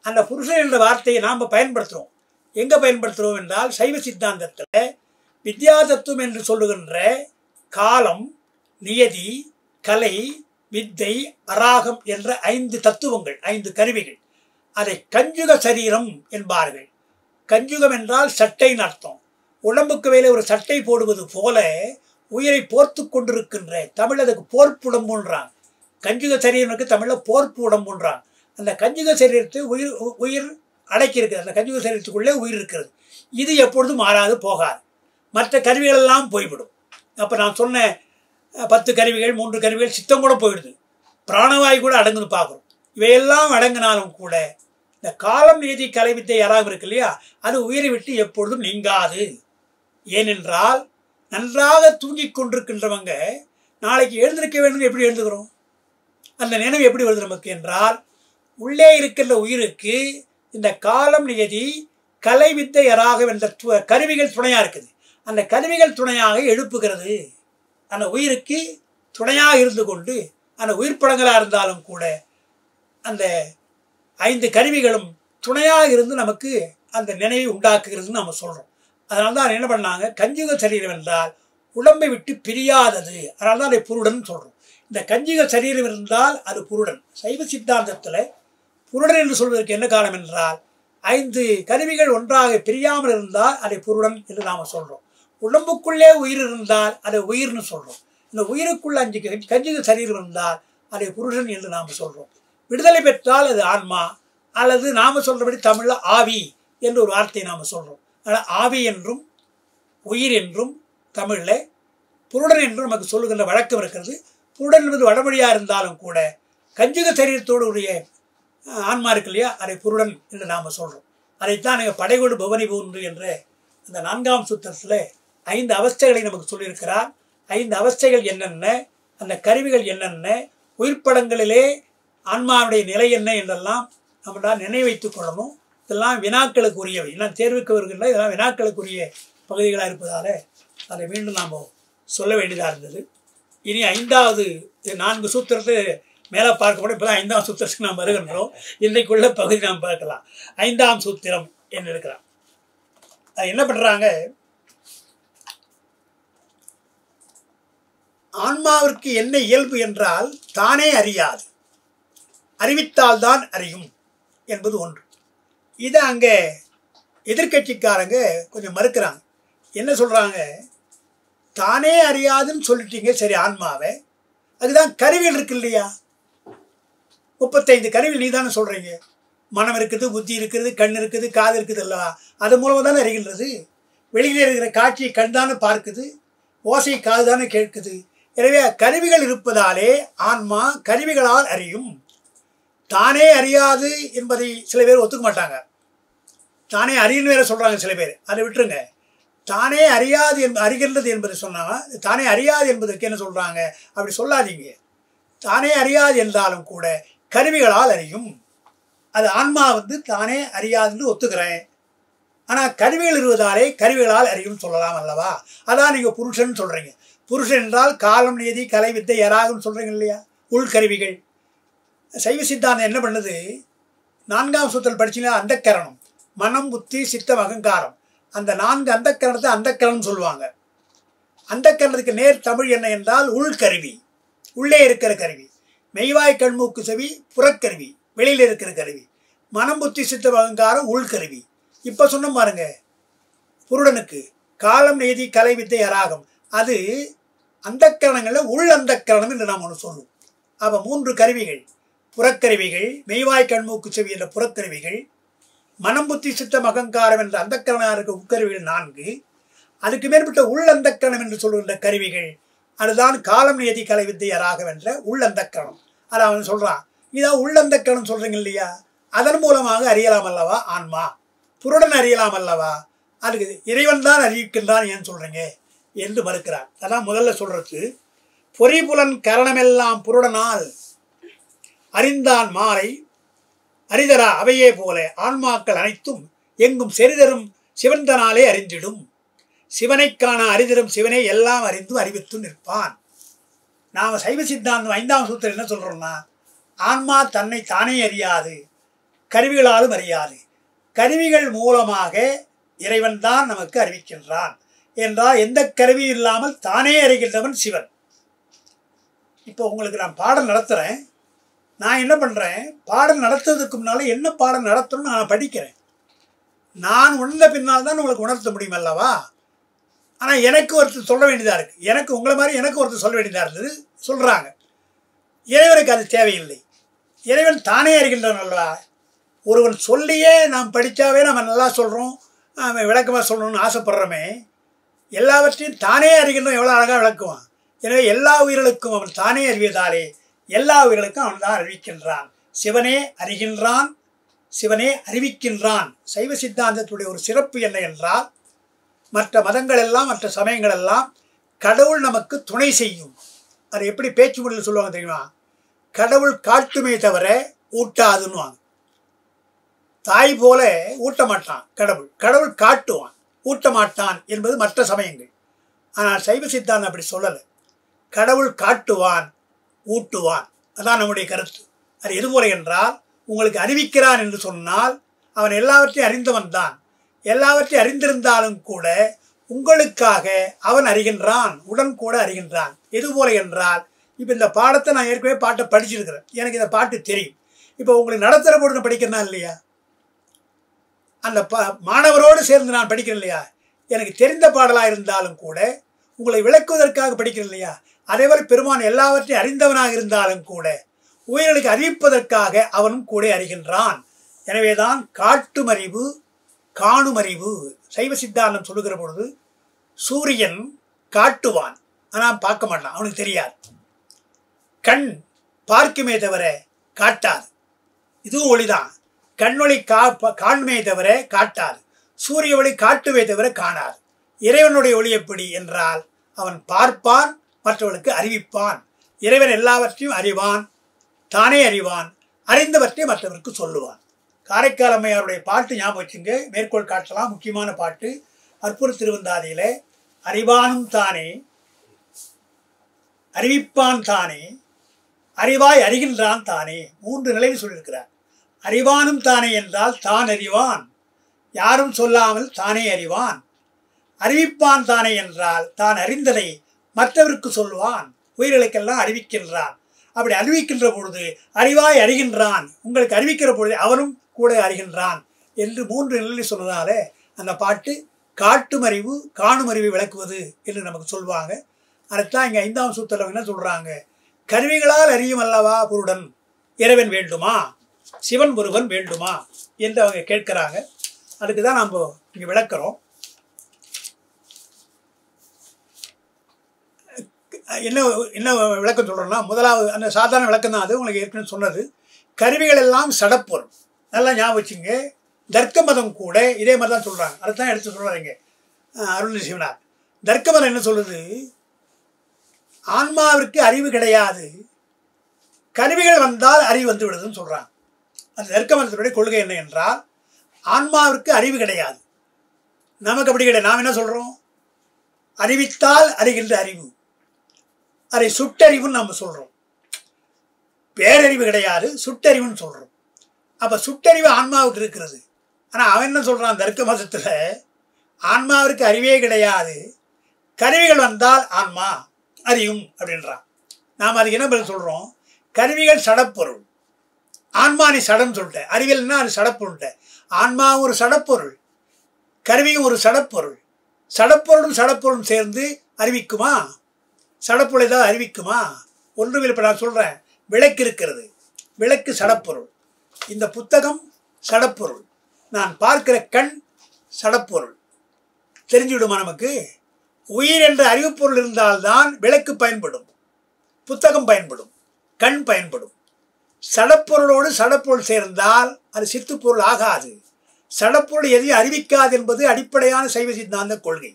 அந்த புருஷன் என்ற வார்த்தையை நாம் பயன்படுத்துகிறோம். எங்கே பயன்படுத்துகிறோம் என்றால், சைவ சித்தாந்தத்தில் வித்யா தத்துவம் என்று சொல்லுகின்ற காலம், நியதி, கலை, வித்தை, அராகம் என்ற 5 தத்துவங்கள், 5 கருவிகள், அதை கஞ்சுக சரீரம் என்பார்கள். கஞ்சுகம் என்றால் சட்டைன்னு அர்த்தம். உடம்புக்கு மேலே ஒரு சட்டை போடுவது போல உயிரை போர்த்து கொண்டிருக்கின்ற, தமிழ் அதுக்கு போர்ப்பு உடம்புன்றாங்க. கஞ்சுக சரீரனுக்கு தமிழில் போர்ப்பு உடம்புன்றாங்க. அந்த கஞ்சுக சரீரத்தை உயிர் அடக்கி இருக்கிறது. அந்த கஞ்சுக சரீரத்துக்குள்ளே உயிர் இருக்கிறது. இது எப்பொழுதும் மாறாது போகாது. மற்ற கருவிகளெல்லாம் போய்விடும். அப்போ நான் சொன்ன 10 கருவிகள், 3 கருவிகள், சித்தம் கூட போயிடுது. பிராணவாயு கூட அடங்குன்னு பார்க்குறோம். இவையெல்லாம் அடங்கினாலும் கூட இந்த காலம், நியதி, கலை, வித்தை, யாராக இருக்கு இல்லையா, அது உயிரை விட்டு எப்பொழுதும் நீங்காது. ஏனென்றால் நன்றாக தூங்கிக் கொண்டிருக்கின்றவங்க நாளைக்கு எழுந்திருக்க வேண்டும். எப்படி எழுந்துக்கிறோம்? அந்த நினைவு எப்படி வருது நமக்கு என்றால், உள்ளே இருக்கின்ற உயிருக்கு இந்த காலம், நியதி, கலை, வித்தை, யாராக என்ற கருவிகள் துணையாக இருக்குது. அந்த கருவிகள் துணையாக எழுப்புகிறது. அந்த உயிருக்கு துணையாக இருந்து கொண்டு, அந்த உயிர் படங்களாக இருந்தாலும் கூட அந்த 5 கருவிகளும் துணையாக இருந்து நமக்கு அந்த நினைவை உண்டாக்குகிறதுன்னு நம்ம சொல்கிறோம். அதனால தான் என்ன பண்ணாங்க, கஞ்சுக சரீரம் என்றால் உடம்பை விட்டு பிரியாதது. அதனால தான் அதை புருடன் சொல்கிறோம். இந்த கஞ்சுக சரீரம் இருந்தால் அது புருடன். சைவ சித்தாந்தத்தில் புருடன் என்று சொல்வதற்கு என்ன காரணம் என்றால், 5 கருவிகள் ஒன்றாக பிரியாமல் இருந்தால் அதை புருடன் என்று நாம் சொல்கிறோம். உடம்புக்குள்ளே உயிர் இருந்தால் அதை உயிர்னு சொல்கிறோம். இந்த உயிருக்குள்ள 5 கஞ்சுக சரீரம் இருந்தால் அதை புருஷன் என்று நாம் சொல்கிறோம். விடுதலை பெற்றால் அது ஆன்மா, அல்லது நாம் சொல்கிறபடி தமிழில் ஆவி என்று ஒரு வார்த்தையை நாம் சொல்கிறோம். அதனால் ஆவி என்றும் உயிர் என்றும் தமிழில் புருடன் என்றும் நமக்கு சொல்லுகின்ற வழக்கம் இருக்கிறது. புருடன் என்பது வடமொழியாக இருந்தாலும் கூட கஞ்சுக சரீரத்தோடு உடைய ஆன்மா இருக்கு இல்லையா, அதை புருடன் என்று நாம் சொல்கிறோம். அதைத்தான் நீங்கள் படைகொடு பவனி போன்று என்ற அந்த 4ஆம் சூத்திரத்தில் 5 அவஸ்தைகளை நமக்கு சொல்லியிருக்கிறார். 5 அவஸ்தைகள் என்னென்ன, அந்த கருவிகள் என்னென்ன, உயிர்ப்படங்களிலே ஆன்மாவுடைய நிலை என்ன என்றெல்லாம் நம்மளால் நினைவு வைத்துக் கொள்ளணும். இதெல்லாம் வினாக்களுக்கு உரியவை. ஏன்னா தேர்வுக்கு வருகின்ற இதெல்லாம் வினாக்களுக்குரிய பகுதிகளாக இருப்பதால் அதை மீண்டும் நாம் சொல்ல வேண்டியதாக இருந்தது. இனி 5வது 4 சூத்திரத்தை மேலே பார்க்கப்படும். இப்போ தான் 5ஆம் சூத்திரத்துக்கு நாம் வருகின்றோம். இன்றைக்குள்ள பகுதி நாம் பார்க்கலாம். 5ஆம் சூத்திரம் என்று இருக்கிறான். அது என்ன பண்ணுறாங்க, ஆன்மாவிற்கு என்ன இயல்பு என்றால் தானே அறியாது, அறிவித்தால்தான் அறியும் என்பது ஒன்று. இதை அங்கே எதிர்கட்சிக்காரங்க கொஞ்சம் மறுக்கிறாங்க. என்ன சொல்கிறாங்க, தானே அறியாதுன்னு சொல்லிட்டீங்க, சரி ஆன்மாவை, அதுதான் கருவிகள் இருக்கு இல்லையா, 35 கருவிகள் நீ தானே சொல்கிறீங்க. மனம் இருக்குது, புத்தி இருக்கிறது, கண் இருக்குது, காது இருக்குது அல்லவா, அது மூலமாக தானே அறிகின்றது. வெளியில் இருக்கிற காட்சியை கண் தானே பார்க்குது, ஓசை காது தானே கேட்குது. எனவே கருவிகள் இருப்பதாலே ஆன்மா கருவிகளால் அறியும். தானே அறியாது என்பதை சில பேர் ஒத்துக்க மாட்டாங்க. தானே அறியுன்னு வேற சொல்கிறாங்க சில பேர். அதை விட்டுருங்க. தானே அறியாது அறிகின்றது என்பதை சொன்னால், தானே அறியாது என்பதற்கு என்ன சொல்கிறாங்க, அப்படி சொல்லாதீங்க. தானே அறியாது என்றாலும் கூட கருவிகளால் அறியும். அது ஆன்மா தானே அறியாதுன்னு ஒத்துக்கிறேன். ஆனால் கருவிகள் இருவதாலே கருவிகளால் அறியும் சொல்லலாம் அல்லவா. அதான் நீங்கள் புருஷன் சொல்கிறீங்க. புருஷன் என்றால் காலம், நியதி, கலை, வித்தை, யாராகுன்னு சொல்கிறீங்க இல்லையா, உள்கருவிகள். சைவ சித்தாந்தம் என்ன பண்ணுது, 4ஆம் சூத்திரம் படிச்சிங்கன்னா அந்தக்கரணம், மனம், புத்தி, சித்தம், அகங்காரம், அந்த 4 அந்தக்கரணத்தை அந்தக்கரணம் சொல்லுவாங்க. அந்தக்கரணத்துக்கு நேர் தமிழ் என்ன என்றால் உள்கருவி, உள்ளே இருக்கிற கருவி. மெய்வாய், கண்மூக்கு, செவி புறக்கருவி, வெளியில் இருக்கிற கருவி. மனம், புத்தி, சித்தம், அகங்காரம் உள்கருவி. இப்போ சொன்ன பாருங்க, புருடனுக்கு காலம், நியதி, கலை, வித்தை, யாராகும், அது அந்தக்கரணங்களில் உள் அந்தக்கரணம் என்று நாம் ஒன்று சொல்லுவோம். அப்போ 3 கருவிகள், புறக்கருவிகள், மெய்வாய், கண்மூக்கு, செவி என்ற புறக்கருவிகள், மனம், புத்தி, சித்தம், அகங்காரம் என்ற அந்தக்கரணமாக இருக்க உட்கருவிகள் 4. அதுக்கு மேற்பட்ட உள் அந்தக்கரணம் என்று சொல்லுகின்ற கருவிகள், அதுதான் காலம், நியதி, கலை, வித்தை, யாராக என்ற உள் அந்தக்கரணம். அதை அவன் சொல்கிறான், இதான் உள் அந்தக்கரணம் சொல்கிறீங்க இல்லையா, அதன் மூலமாக அறியலாம் அல்லவா ஆன்மா, புருடன் அறியலாம் அல்லவா. அதுக்கு இறைவன் தான் அறிவிக்கின்றான் ஏன் சொல்கிறீங்க என்று மறுக்கிறார். அதான் முதல்ல சொல்கிறது, பொறிபுலன் கரணமெல்லாம் புருடனால் அறிந்தான் மாலை அறிதரா அவையே போல ஆன்மாக்கள் அனைத்தும் எங்கும் செறிதரும் சிவந்தனாலே அறிந்திடும். சிவனைக்கான அறிதரும் சிவனே எல்லாம் அறிந்தும் அறிவித்து நிற்பான். நாம் சைவ சித்தாந்தம் 5ஆம் சூத்திரம் என்ன சொல்கிறோம்னா, ஆன்மா தன்னை தானே அறியாது, கருவிகளாலும் அறியாது. கருவிகள் மூலமாக இறைவன் தான் நமக்கு அறிவிக்கின்றான் என்றால் எந்த கருவியும் இல்லாமல் தானே அறிகின்றவன் சிவன். இப்போ உங்களுக்கு நான் பாடம் நடத்துகிறேன். நான் என்ன பண்ணுறேன், பாடம் நடத்துறதுக்கு முன்னால் என்ன பாடம் நடத்தணும்னு நான் படிக்கிறேன். நான் உணர்ந்த பின்னால் தான் உங்களுக்கு உணர்த்த முடியும் அல்லவா? ஆனால் எனக்கு ஒருத்தர் சொல்ல வேண்டியதாக இருக்குது. எனக்கு உங்களை மாதிரி எனக்கு ஒருத்தர் சொல்ல வேண்டியதாக இருந்தது, சொல்கிறாங்க. இறைவனுக்கு அது தேவையில்லை. இறைவன் தானே அறிகின்றவன் அல்லவா? ஒருவன் சொல்லியே நாம் படித்தாவே நம்ம நல்லா சொல்கிறோம், விளக்கமாக சொல்லணும்னு ஆசைப்படுறோமே. எல்லாவற்றையும் தானே அறிகின்றவன் எவ்வளோ அழகாக விளக்குவான். எனவே எல்லா உயிர்களுக்கும் அவன் தானே அறிவியதாலே எல்லா உயிர்களுக்கும் அவன் தான் அறிவிக்கின்றான். சிவனே அறிகின்றான், சிவனே அறிவிக்கின்றான். சைவ சித்தாந்தத்துடைய ஒரு சிறப்பு என்ன என்றால், மற்ற மதங்கள் எல்லாம் மற்ற சமயங்கள் எல்லாம் கடவுள் நமக்கு துணை செய்யும். அது எப்படி பேச்சு முறையில் சொல்லுவாங்க தெரியுமா? கடவுள் காட்டுமே தவிர ஊட்டாதுன்னுவாங்க. தாய் போல ஊட்ட மாட்டான் கடவுள், கடவுள் காட்டுவான், ஊட்ட மாட்டான் என்பது மற்ற சமயங்கள். ஆனால் சைவ சித்தாந்தம் அப்படி சொல்லலை. கடவுள் காட்டுவான், ஊட்டுவான். அதான் நம்முடைய கருத்து. அது எதுபோல என்றால், உங்களுக்கு அறிவிக்கிறான் என்று சொன்னால் அவன் எல்லாவற்றையும் அறிந்தவன் தான். எல்லாவற்றையும் அறிந்திருந்தாலும் கூட உங்களுக்காக அவன் அறிகின்றான், உடன் கூட அறிகின்றான். எதுபோல என்றால், இப்போ இந்த பாடத்தை நான் ஏற்கனவே பாட்டை படிச்சிருக்கிறேன், எனக்கு இந்த பாட்டு தெரியும். இப்போ உங்களுக்கு நடத்துகிற போது நான் படிக்கிறேன்னா இல்லையா? அந்த மாணவரோடு சேர்ந்து நான் படிக்கிறேன் இல்லையா? எனக்கு தெரிந்த பாடலாக இருந்தாலும் கூட உங்களை விளக்குவதற்காக படிக்கிறேன் இல்லையா? அதேபோல் பெருமான் எல்லாவற்றையும் அறிந்தவனாக இருந்தாலும் கூட உயிர்களுக்கு அறிவிப்பதற்காக அவனும் கூட அறிகின்றான். எனவேதான் காட்டும் அறிவு காணும் அறிவு. சைவ சித்தாந்தம் சொல்லுகிற பொழுது சூரியன் காட்டுவான், ஆனால் பார்க்க மாட்டான், அவனுக்கு தெரியாது. கண் பார்க்குமே தவிர காட்டாது. இதுவும் ஒளிதான். கண்ணொளி காணுமே தவிர காட்டாது. சூரிய ஒளி காட்டுவே தவிர காணாது. இறைவனுடைய ஒளி எப்படி என்றால், அவன் பார்ப்பான், மற்றவர்களுக்கு அறிவிப்பான். இறைவன் எல்லாவற்றையும் அறிவான், தானே அறிவான், அறிந்தவற்றை மற்றவருக்கு சொல்லுவான். காரைக்கால் அம்மையாருடைய பாட்டு ஞாபகம் வச்சுங்க, மேற்கோள் காட்டலாம். முக்கியமான பாட்டு. அற்புத திருவந்தாதியில அறிவானும் தானே, அறிவிப்பான் தானே, அறிவாய் அறிகின்றான் தானே, 3 நிலையில் சொல்லியிருக்கிறார். அறிவானும் தானே என்றால் தான் அறிவான், யாரும் சொல்லாமல் தானே அறிவான். அறிவிப்பான் தானே என்றால் தான் அறிந்ததை மற்றவருக்கு சொல்லுவான், உயிர்களுக்கெல்லாம் அறிவிக்கின்றான். அப்படி அறிவிக்கின்ற பொழுது அறிவாய் அறிகின்றான், உங்களுக்கு அறிவிக்கிற பொழுது அவனும் கூட அறிகின்றான் என்று 3 நிலையில் சொன்னதால அந்த பாட்டு காட்டும் அறிவு காணும் அறிவை விளக்குவது என்று நமக்கு சொல்லுவாங்க. அதைத்தான் இங்கே 5ஆம் சூத்திரம் என்ன சொல்கிறாங்க, கருவிகளால் அறியும் அல்லவா புருடன், இறைவன் வேண்டுமா, சிவன் ஒருவன் வேண்டுமா என்று அவங்க கேட்கிறாங்க. அதுக்கு தான் நாம் இங்கே விளக்குறோம். என்ன என்ன விளக்கம் சொல்கிறோன்னா, முதலாவது அந்த சாதாரண விளக்கம் தான். அது உங்களுக்கு ஏற்கனவே சொன்னது. கருவிகள் எல்லாம் சடப்பொருள். நல்லா ஞாபகம் வச்சுங்க. தர்க்க மதம் கூட இதே மாதிரி தான் சொல்கிறாங்க. அதை தான் எடுத்து சொல்கிறாங்க அருள் சிவனார். தர்க்க மதம் என்ன சொல்லுது, ஆன்மாவிற்கு அறிவு கிடையாது, கருவிகள் வந்தால் அறிவு வந்து விடுதுன்னு சொல்கிறாங்க. அந்த தர்க்க மதத்தினுடைய கொள்கை என்ன என்றால், ஆன்மாவிற்கு அறிவு கிடையாது, நமக்கு அப்படி கிடையாது. நாம் என்ன சொல்கிறோம், அறிவித்தால் அறிகின்ற அறிவு, அதை சுட்டறிவுன்னு நம்ம சொல்கிறோம். பேரறிவு கிடையாது, சுட்டறிவுன்னு சொல்கிறோம். அப்போ சுட்டறிவு ஆன்மாவுக்கு இருக்கிறது. ஆனால் அவன் என்ன சொல்கிறான் தர்க்க மதத்தில், ஆன்மாவிற்கு அறிவே கிடையாது, கருவிகள் வந்தால் ஆன்மா அறியும் அப்படின்றான். நாம் அதுக்கு என்ன பதில் சொல்கிறோம், கருவிகள் சடப்பொருள், ஆன்மா நீ சடம் சொல்லிட்டேன், அறிவியல்னா அது சடப்பொருள்கிட்ட. ஆன்மாவும் ஒரு சடப்பொருள், கருவியும் ஒரு சடப்பொருள். சடப்பொருளும் சடப்பொருளும் சேர்ந்து அறிவிக்குமா? சடப்பொருளை தான் அறிவிக்குமா? ஒன்றும் இல்லை. இப்போ நான் சொல்கிறேன், விளக்கு இருக்கிறது, விளக்கு சடப்பொருள், இந்த புத்தகம் சடப்பொருள், நான் பார்க்கிற கண் சடப்பொருள். தெரிஞ்சுவிடுமா நமக்கு? உயிர் என்ற அறிவுப்பொருள் இருந்தால்தான் விளக்கு பயன்படும், புத்தகம் பயன்படும், கண் பயன்படும். சடப்பொருளோடு சடப்பொருள் சேர்ந்தால் அது சித்துப்பொருள் ஆகாது. சடப்பொருள் எதையும் அறிவிக்காது என்பது அடிப்படையான சைவ சித்தாந்த கொள்கை.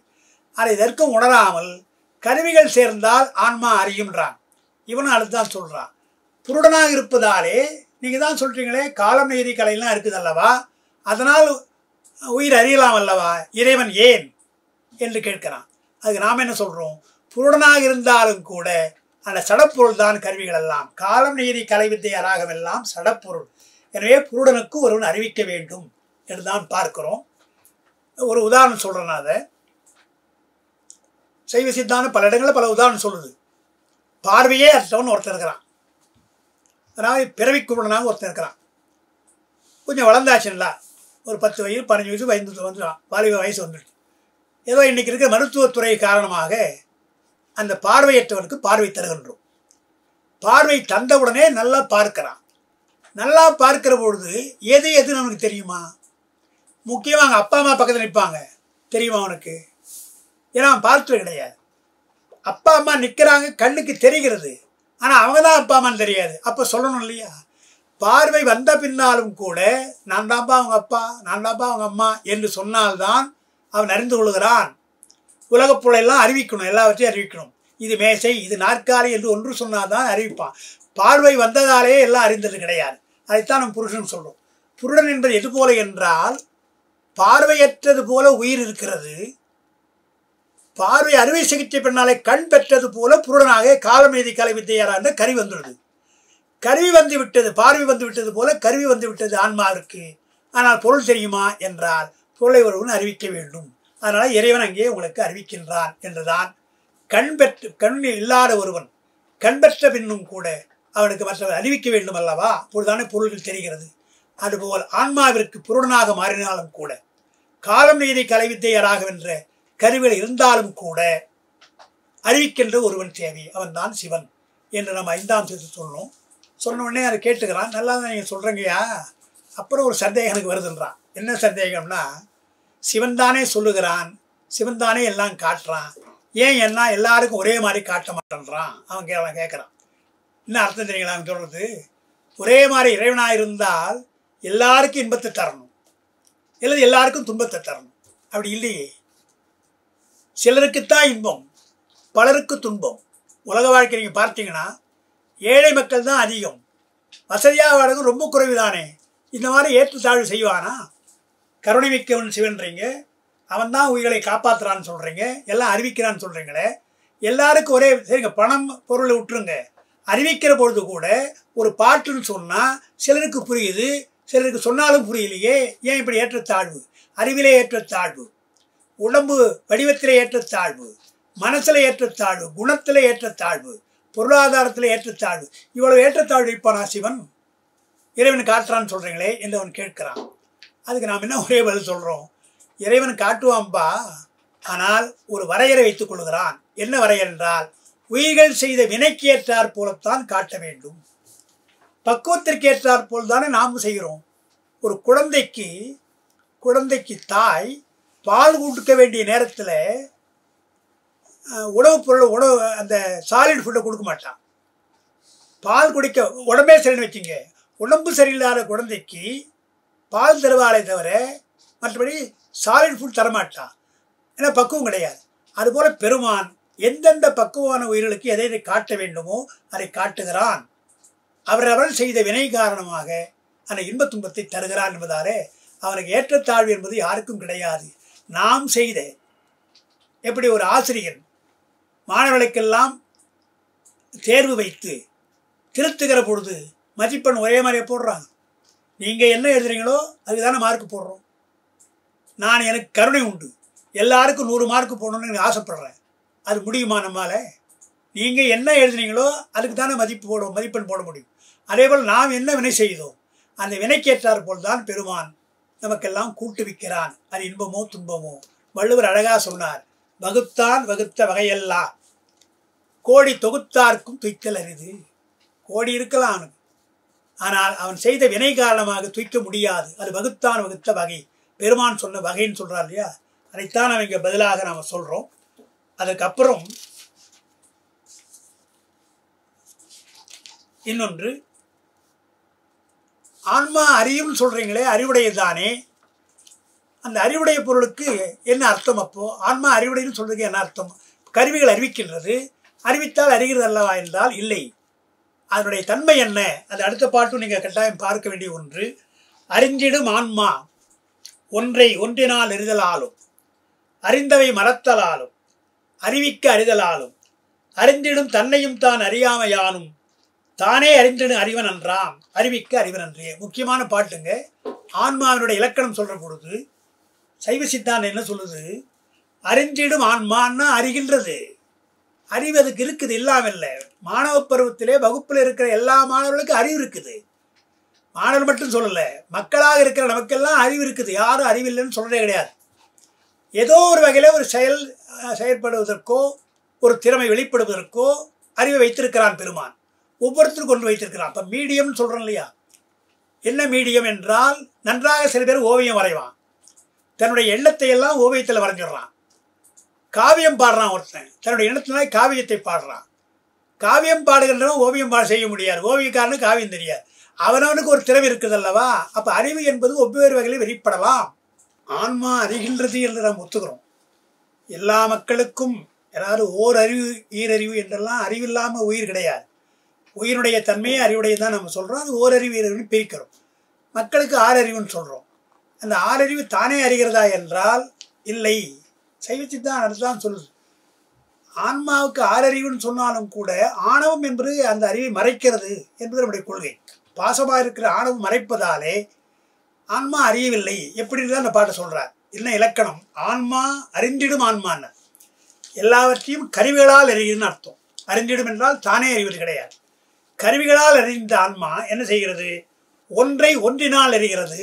அதை இதற்கும் உணராமல் கருவிகள் சேர்ந்தால் ஆன்மா அறியும்ன்றான். இவனும் அதுதான் சொல்கிறான். புருடனாக இருப்பதாலே நீங்கள் தான் சொல்கிறீங்களே காலம் நீதி கலையெல்லாம் இருக்குது அல்லவா, அதனால் உயிர் அறியலாம் அல்லவா, இறைவன் ஏன் என்று கேட்கிறான். அதுக்கு நாம் என்ன சொல்கிறோம்? புருடனாக இருந்தாலும் கூட அந்த சடப்பொருள் தான் கருவிகள் எல்லாம். காலம் நீதி கலை வித்தை அராகமெல்லாம் சடப்பொருள். எனவே புருடனுக்கு ஒருவன் அறிவிக்க வேண்டும் என்று தான் பார்க்கிறோம். ஒரு உதாரணம் சொல்கிறேன். அதை சைவ சித்தாந்தம் பல இடங்களில் பல உதாரணம் சொல்லுது. பார்வையே அற்றவன் ஒருத்தர் இருக்கிறான், அதாவது பிறவி குருடனாக ஒருத்தர் இருக்கிறான். கொஞ்சம் வளர்ந்தாச்சுங்களா, ஒரு 10 வயசு 15 வயசு வந்துடுவான், வாலிப வயசு வந்துடுச்சு. ஏதோ இன்றைக்கி இருக்கிற மருத்துவத்துறை காரணமாக அந்த பார்வையற்றவனுக்கு பார்வை தருகின்றோம். பார்வை தந்தவுடனே நல்லா பார்க்கிறான். நல்லா பார்க்கிற பொழுது எது எதுன்னு அவனுக்கு தெரியுமா? முக்கியமாக அவங்க அப்பா அம்மா பக்கத்தில் நிற்பாங்க, தெரியுமா அவனுக்கு? ஏன்னா அவன் பார்த்தது கிடையாது. அப்பா அம்மா நிற்கிறாங்க, கண்ணுக்கு தெரிகிறது, ஆனால் அவங்க தான் அப்பா அம்மான்னு தெரியாது. அப்போ சொல்லணும் இல்லையா? பார்வை வந்த பின்னாலும் கூட நான் தான்ப்பா அவங்க அப்பா, நான் தான்ப்பா அவங்க அம்மா என்று சொன்னால்தான் அவன் அறிந்து கொள்கிறான். உலகப் பொருளெல்லாம் அறிவிக்கணும், எல்லாவற்றையும் அறிவிக்கணும். இது மேசை, இது நாற்காலி என்று ஒன்று சொன்னால்தான் அறிவிப்பான். பார்வை வந்ததாலே எல்லாம் அறிந்தது கிடையாது. அதைத்தான் நம்ம புருஷன் சொல்கிறோம். புருடன் என்பது எது போல என்றால், பார்வையற்றது போல உயிர் இருக்கிறது. பார்வை அறுவை சிகிச்சை பின்னாலே கண் பெற்றது போல புருடனாக காலம் நீதி கலை வித்தையாரா என்ற கருவி வந்துள்ளது. கருவி வந்து விட்டது, பார்வை வந்து விட்டது போல கருவி வந்து விட்டது ஆன்மாவிற்கு. ஆனால் பொருள் தெரியுமா என்றால் பொருளை ஒருவன் அறிவிக்க வேண்டும். அதனால் இறைவன் அங்கே உங்களுக்கு அறிவிக்கின்றான் என்றுதான். கண் இல்லாத ஒருவன் கண் பெற்ற பின்னும் கூட அவனுக்கு மற்றவர் அறிவிக்க வேண்டும் அல்லவா, அப்பொழுதுதானே பொருள்கள் தெரிகிறது. அதுபோல் ஆன்மாவிற்கு புருடனாக மாறினாலும் கூட காலம் நீதி கலைவித்தையராக வென்ற கருவிகள் இருந்தாலும் கூட அறிவிக்கின்ற ஒருவன் தேவை, அவன் தான் சிவன் என்று நம்ம 5ஆம் சேர்த்து சொன்னோம். சொன்ன உடனே அதை கேட்டுக்கிறான். நல்லா தான் நீங்கள் சொல்கிறீங்கய்யா. அப்புறம் ஒரு சந்தேகம் எனக்கு வருதுன்றான். என்ன சந்தேகம்னா, சிவன் தானே சொல்லுகிறான், சிவன் தானே எல்லாம் காட்டுறான், ஏன் என்ன எல்லாருக்கும் ஒரே மாதிரி காட்ட மாட்டேன்றான்? அவன் கேட்குறான். என்ன அர்த்தம் தெரியுங்களா அவன் சொல்கிறது? ஒரே மாதிரி இறைவனாக இருந்தால் எல்லாருக்கும் இன்பத்தை தரணும், இல்லை எல்லாருக்கும் துன்பத்தை தரணும். அப்படி இல்லையே. சிலருக்குத்தான் இன்பம், பலருக்கு துன்பம். உலக வாழ்க்கை நீங்கள் பார்த்தீங்கன்னா ஏழை மக்கள் தான் அதிகம், வசதியாக வாழ்க்கை ரொம்ப குறைவு தானே. இந்த மாதிரி ஏற்றுத்தாழ்வு செய்வானா? கருணை மிக்கவன் சிவன்றீங்க, அவன் தான் உயிர்களை காப்பாற்றுறான்னு சொல்கிறீங்க, எல்லாம் அறிவிக்கிறான்னு சொல்கிறீங்களே. எல்லாருக்கும் ஒரே சரிங்க, பணம் பொருளை விட்டுருங்க. அறிவிக்கிற பொழுது கூட ஒரு பாட்டுன்னு சொன்னால் சிலருக்கு புரியுது, சிலருக்கு சொன்னாலும் புரியலையே. ஏன் இப்படி ஏற்றத்தாழ்வு? அறிவிலே ஏற்றத்தாழ்வு, உடம்பு வடிவத்திலே ஏற்றத்தாழ்வு, மனசில் ஏற்றத்தாழ்வு, குணத்தில் ஏற்றத்தாழ்வு, பொருளாதாரத்தில் ஏற்றத்தாழ்வு. இவ்வளவு ஏற்றத்தாழ்வு இருப்பானா சிவன்? இறைவன் காட்டுறான்னு சொல்கிறீங்களே என்று அவன் கேட்கிறான். அதுக்கு நாம் என்ன ஒரே பதில் சொல்கிறோம்? இறைவன் காட்டுவான்பா, ஆனால் ஒரு வரையறை வைத்துக் கொள்கிறான். என்ன வரையறை என்றால், உயிர்கள் செய்த வினைக்கு ஏற்றாற் போலத்தான் காட்ட வேண்டும், பக்குவத்திற்கு ஏற்றாற் போல் தானே நாம் செய்கிறோம். ஒரு குழந்தைக்கு தாய் பால் கொடுக்க வேண்டிய நேரத்தில் உணவு அந்த சாலிட் ஃபுட்டை கொடுக்க மாட்டான். பால் குடிக்க உடம்பே சரின்னு வச்சுங்க, உடம்பு சரியில்லாத குழந்தைக்கு பால் தருவாளே தவிர மற்றபடி சாலிட் ஃபுட் தரமாட்டான். ஏன்னா பக்குவம் கிடையாது. அதுபோல் பெருமான் எந்தெந்த பக்குவமான உயிர்களுக்கு எதை காட்ட வேண்டுமோ அதை காட்டுகிறான். அவரவர் செய்த வினை காரணமாக அந்த இன்பத் துன்பத்தை தருகிறான் என்பதாலே அவனுக்கு ஏற்றத்தாழ்வு என்பது யாருக்கும் கிடையாது. நாம் செய்த, எப்படி ஒரு ஆசிரியர் மாணவர்களுக்கெல்லாம் தேர்வு வைத்து திருத்துகிற பொழுது மதிப்பெண் ஒரே மாதிரியே போடுறாங்க. நீங்கள் என்ன எழுதுறீங்களோ அதுக்கு தானே மார்க் போடுறோம். எனக்கு கருணை உண்டு, எல்லாருக்கும் 100 மார்க் போடணும்னு எனக்கு ஆசைப்படுறேன். அது முடியுமா நம்மால்? நீங்கள் என்ன எழுதுனீங்களோ அதுக்கு தானே மதிப்பெண் போட முடியும். அதே போல் நாம் என்ன வினை செய்தோம் அந்த வினைக்கேற்றார் போல் தான் பெருமான் நமக்கெல்லாம் கூட்டுவிக்கிறான். அது இன்பமோ துன்பமோ. வள்ளுவர் அழகாக சொன்னார், வகுத்தான் வகுத்த வகையெல்லாம் கோடி தொகுத்தார்க்கும் துய்த்தல் அரிது. கோடி இருக்கலாம் அவனுக்கு, ஆனால் அவன் செய்த வினை காரணமாக துய்க்க முடியாது. அது வகுத்தான் வகுத்த வகை, பெருமான் சொன்ன வகைன்னு சொல்கிறார் இல்லையா, அதைத்தான் நம்ம இங்கே பதிலாக நாம் சொல்கிறோம். அதுக்கப்புறம் இன்னொன்று, ஆன்மா அறியும் சொல்கிறீங்களே, அறிவுடையதானே. அந்த அறிவுடைய பொருளுக்கு என்ன அர்த்தம்? அப்போது ஆன்மா அறிவுடையன்னு சொல்றதுக்கு என்ன அர்த்தம்? கருவிகள் அறிவிக்கின்றது, அறிவித்தால் அறிகிறது அல்லவா என்றால் இல்லை. அதனுடைய தன்மை என்ன? அது அடுத்த பாட்டும் நீங்கள் கட்டாயம் பார்க்க வேண்டிய ஒன்று. அறிந்திடும் ஆன்மா ஒன்றை ஒன்றினால் அறிதலாலும் அறிந்தவை மறத்தலாலும் அறிவிக்க அறிதலாலும் அறிந்திடும் தன்னையும் தான் அறியாமையானும் தானே அறிந்திடும் அறிவன் என்றாம் அறிவிக்க அறிவன் அன்றே. முக்கியமான பாட்டுங்க. ஆன்மாவினுடைய இலக்கணம் சொல்கிற பொழுது சைவ சித்தாந்தம் என்ன சொல்லுது? அறிந்திடும் ஆன்மான்னா அறிகின்றது. அறிவு அதுக்கு இருக்குது, இல்லாமல் இல்லை. மாணவ பருவத்திலே வகுப்பில் இருக்கிற எல்லா மாணவர்களுக்கும் அறிவு இருக்குது. மாணவர் மட்டும் சொல்லலை, மக்களாக இருக்கிற நமக்கெல்லாம் அறிவு இருக்குது. யாரும் அறிவில்லைன்னு சொல்கிறதே கிடையாது. ஏதோ ஒரு வகையில் ஒரு செயற்படுவதற்கோ ஒரு திறமை வெளிப்படுவதற்கோ அறிவை வைத்திருக்கிறான் பெருமான். ஒவ்வொருத்தரும் கொண்டு வைத்திருக்கிறான். இப்போ மீடியம்னு சொல்கிறோம் இல்லையா? என்ன மீடியம் என்றால், நன்றாக சில பேர் ஓவியம் வரைவான், தன்னுடைய எண்ணத்தை எல்லாம் ஓவியத்தில் வரைஞ்சிடுறான். காவியம் பாடுறான் ஒருத்தன், தன்னுடைய எண்ணத்தினால காவியத்தை பாடுறான். காவியம் பாடுகின்றவன் ஓவியம் செய்ய முடியாது. ஓவியக்காரனுக்கு காவியம் தெரியாது. அவனவனுக்கு ஒரு திறமை இருக்குது அல்லவா? அப்போ அறிவு என்பது ஒவ்வொரு வகையில் வெளிப்படலாம். ஆன்மா அறிகின்றது என்று நாம் ஒத்துக்கிறோம். எல்லா மக்களுக்கும் ஏதாவது ஓர் அறிவு ஈரறிவு என்றெல்லாம் அறிவில்லாமல் உயிர் கிடையாது. உயிருடைய தன்மையை அறிவுடைய தான் நம்ம சொல்கிறோம். அது ஓரறிவு ஈரறிவுன்னு பிரிக்கிறோம். மக்களுக்கு ஆறறிவுன்னு சொல்கிறோம். அந்த ஆறறிவு தானே அறிகிறதா என்றால் இல்லை. சைவச்சித்தான் அதுதான் சொல்லுது. ஆன்மாவுக்கு ஆறறிவுன்னு சொன்னாலும் கூட ஆணவம் என்பது அந்த அறிவை மறைக்கிறது என்பது நம்முடைய கொள்கை. பாசமாக இருக்கிற ஆணவம் மறைப்பதாலே ஆன்மா அறியவில்லை. எப்படி தான் அந்த பாட்டை சொல்கிறார். என்ன இலக்கணம்? ஆன்மா அறிந்திடும் ஆன்மான்னு எல்லாவற்றையும் கருவிகளால் அறிகிறதுன்னு அர்த்தம். அறிந்திடும் என்றால் தானே அறிவது கிடையாது. கருவிகளால் அறிந்த ஆன்மா என்ன செய்கிறது? ஒன்றை ஒன்றினால் அறிகிறது.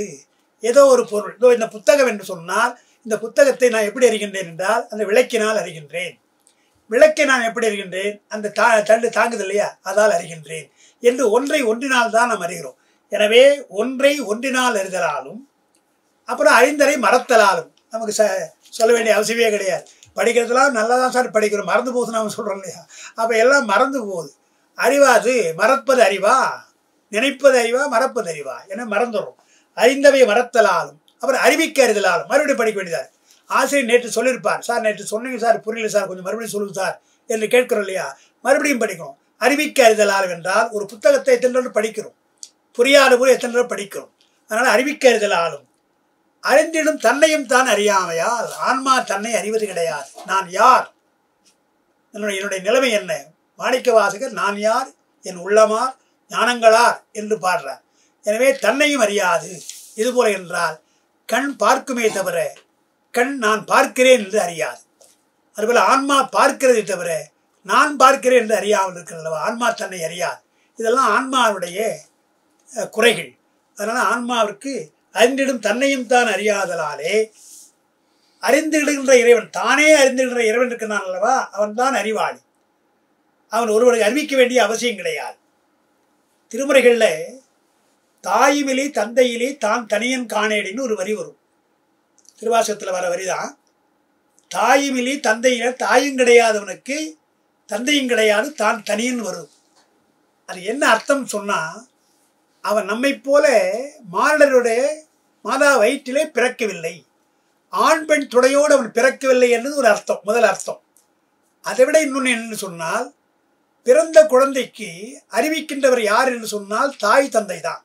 ஏதோ ஒரு பொருள், இதோ இந்த புத்தகம் என்று சொன்னால் இந்த புத்தகத்தை நான் எப்படி அறிகின்றேன் என்றால் அந்த விளக்கினால் அறிகின்றேன். விளக்கை நான் எப்படி அறிகின்றேன்? அந்த தண்டு தாங்குது இல்லையா, அதால் அறிகின்றேன் என்று ஒன்றை ஒன்றினால் தான் நாம் அறிகிறோம். எனவே ஒன்றை ஒன்றினால் அறிதலாலும் அப்புறம் அறிந்தரை மறத்தலாலும் நமக்கு சொல்ல வேண்டிய அவசியமே கிடையாது. படிக்கிறதுலாம் நல்லா தான் சார் படிக்கிறோம், மறந்து போகுது நாம் சொல்கிறோம் இல்லையா? அப்போ எல்லாம் மறந்து போகுது. அறிவாது மறப்பது அறிவா, நினைப்பது அறிவா, மறப்பது அறிவா என மறந்துடும். அறிந்தவை மறத்தலாலும் அப்புறம் அறிவிக்க அறிதலாலும் மறுபடியும் படிக்க வேண்டியதார். ஆசிரியர் நேற்று சொல்லியிருப்பார், சார் நேற்று சொன்னீங்க சார், புரியல சார், கொஞ்சம் மறுபடியும் சொல்லுங்க சார் என்று கேட்கிறோம் இல்லையா? மறுபடியும் படிக்கணும். அறிவிக்க அறிதலாலும் என்றால் ஒரு புத்தகத்தை எத்தனை தடவை படிக்கிறோம், புரியாத போது எத்தனை தடவை படிக்கிறோம். அதனால் அறிவிக்க அறிதலாலும் அறிந்திடும் தன்னையும் தான் அறியாமையால் ஆன்மா தன்னை அறிவது கிடையாது. நான் யார், என்னுடைய நிலைமை என்ன? மாணிக்க வாசகர் நான் யார், என் உள்ளமார் ஞானங்களார் என்று பாடுறார். எனவே தன்னையும் அறியாது. இதுபோல என்றால் கண் பார்க்குமே தவிர கண் நான் பார்க்கிறேன் என்று அறியாது. அதுபோல் ஆன்மா பார்க்கிறதை தவிர நான் பார்க்கிறேன் என்று அறியாமல் இருக்கிறது. ஆன்மா தன்னை அறியாது. இதெல்லாம் ஆன்மாவுடைய குறைகள். அதனால் ஆன்மாவிற்கு அறிந்திடும் தன்னையும் தான் அறியாதலாலே அறிந்திடுகின்ற இறைவன், தானே அறிந்திடுகின்ற இறைவன் இருக்கிறான் அல்லவா, அவன் தான் அறிவாளி. அவன் ஒருவருக்கு அறிவிக்க வேண்டிய அவசியம் கிடையாது. திருமுறைகளில் தாயுமிலே தந்தையிலே தான் தனியன் காணேடின்னு ஒரு வரி வரும். திருவாசகத்தில் வர வரிதான். தாயுமிலே தந்தையில தாயும் கிடையாதவனுக்கு தந்தையும் கிடையாது, தான் தனியன் வரும். அது என்ன அர்த்தம் சொன்னால், அவன் நம்மை போல மானிடருடைய மாதா வயிற்றிலே பிறக்கவில்லை, ஆண் பெண் துணையோடு அவன் பிறக்கவில்லை என்பது ஒரு அர்த்தம், முதல் அர்த்தம். அதை விட இன்னொன்று என்னென்னு சொன்னால், பிறந்த குழந்தைக்கு அறிவிக்கின்றவர் யார் என்று சொன்னால் தாய் தந்தை தான்.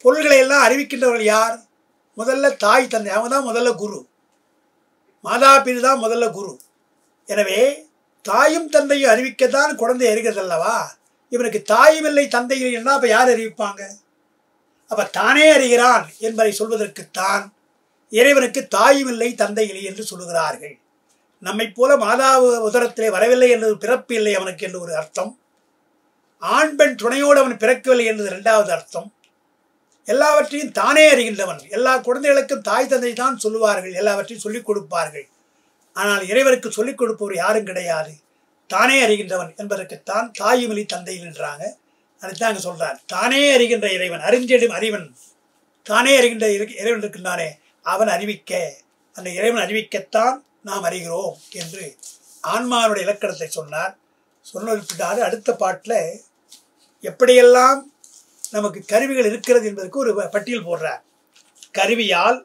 பொருள்களை எல்லாம் அறிவிக்கின்றவர்கள் யார்? முதல்ல தாய் தந்தை. அவங்க தான் முதல்ல குரு. மாதா பிது தான் முதல்ல குரு. எனவே தாயும் தந்தையும் அறிவிக்கத்தான் குழந்தை அறிகிறது அல்லவா? இவனுக்கு தாயும் இல்லை தந்தை இல்லைன்னா அப்போ யார் அறிவிப்பாங்க? அப்போ தானே அறிகிறான் என்பதை சொல்வதற்குத்தான் இறைவனுக்கு தாயும் இல்லை தந்தை இல்லை என்று சொல்லுகிறார்கள். நம்மை போல மாதா உதரத்திலே வரவில்லை என்பது பிறப்பு இல்லை அவனுக்கு என்று ஒரு அர்த்தம். ஆண் பெண் துணையோடு அவன் பிறக்கவில்லை என்பது இரண்டாவது அர்த்தம். எல்லாவற்றையும் தானே அறிகின்றவன். எல்லா குழந்தைகளுக்கும் தாய் தந்தை தான் சொல்லுவார்கள், எல்லாவற்றையும் சொல்லிக் கொடுப்பார்கள். ஆனால் இறைவனுக்கு சொல்லிக் கொடுப்பவர் யாரும் கிடையாது. தானே அறிகின்றவன் என்பதற்குத்தான் தாயுமிலி தந்தை என்றாங்க. அதைத்தான் அங்கே சொல்றார். தானே அறிகின்ற இறைவன், அறிஞ்சிடும் அறிவன், தானே அறிகின்ற இறைவன் இருக்கின்றானே அவன் அறிவிக்க, அந்த இறைவன் அறிவிக்கத்தான் நாம் அறிகிறோம் என்று ஆன்மாவுடைய இலக்கணத்தை சொன்னார். சொன்னது அடுத்த பாட்டில் எப்படியெல்லாம் நமக்கு கருவிகள் இருக்கிறது என்பதற்கு ஒரு பட்டியல் போடுறார். கருவியால்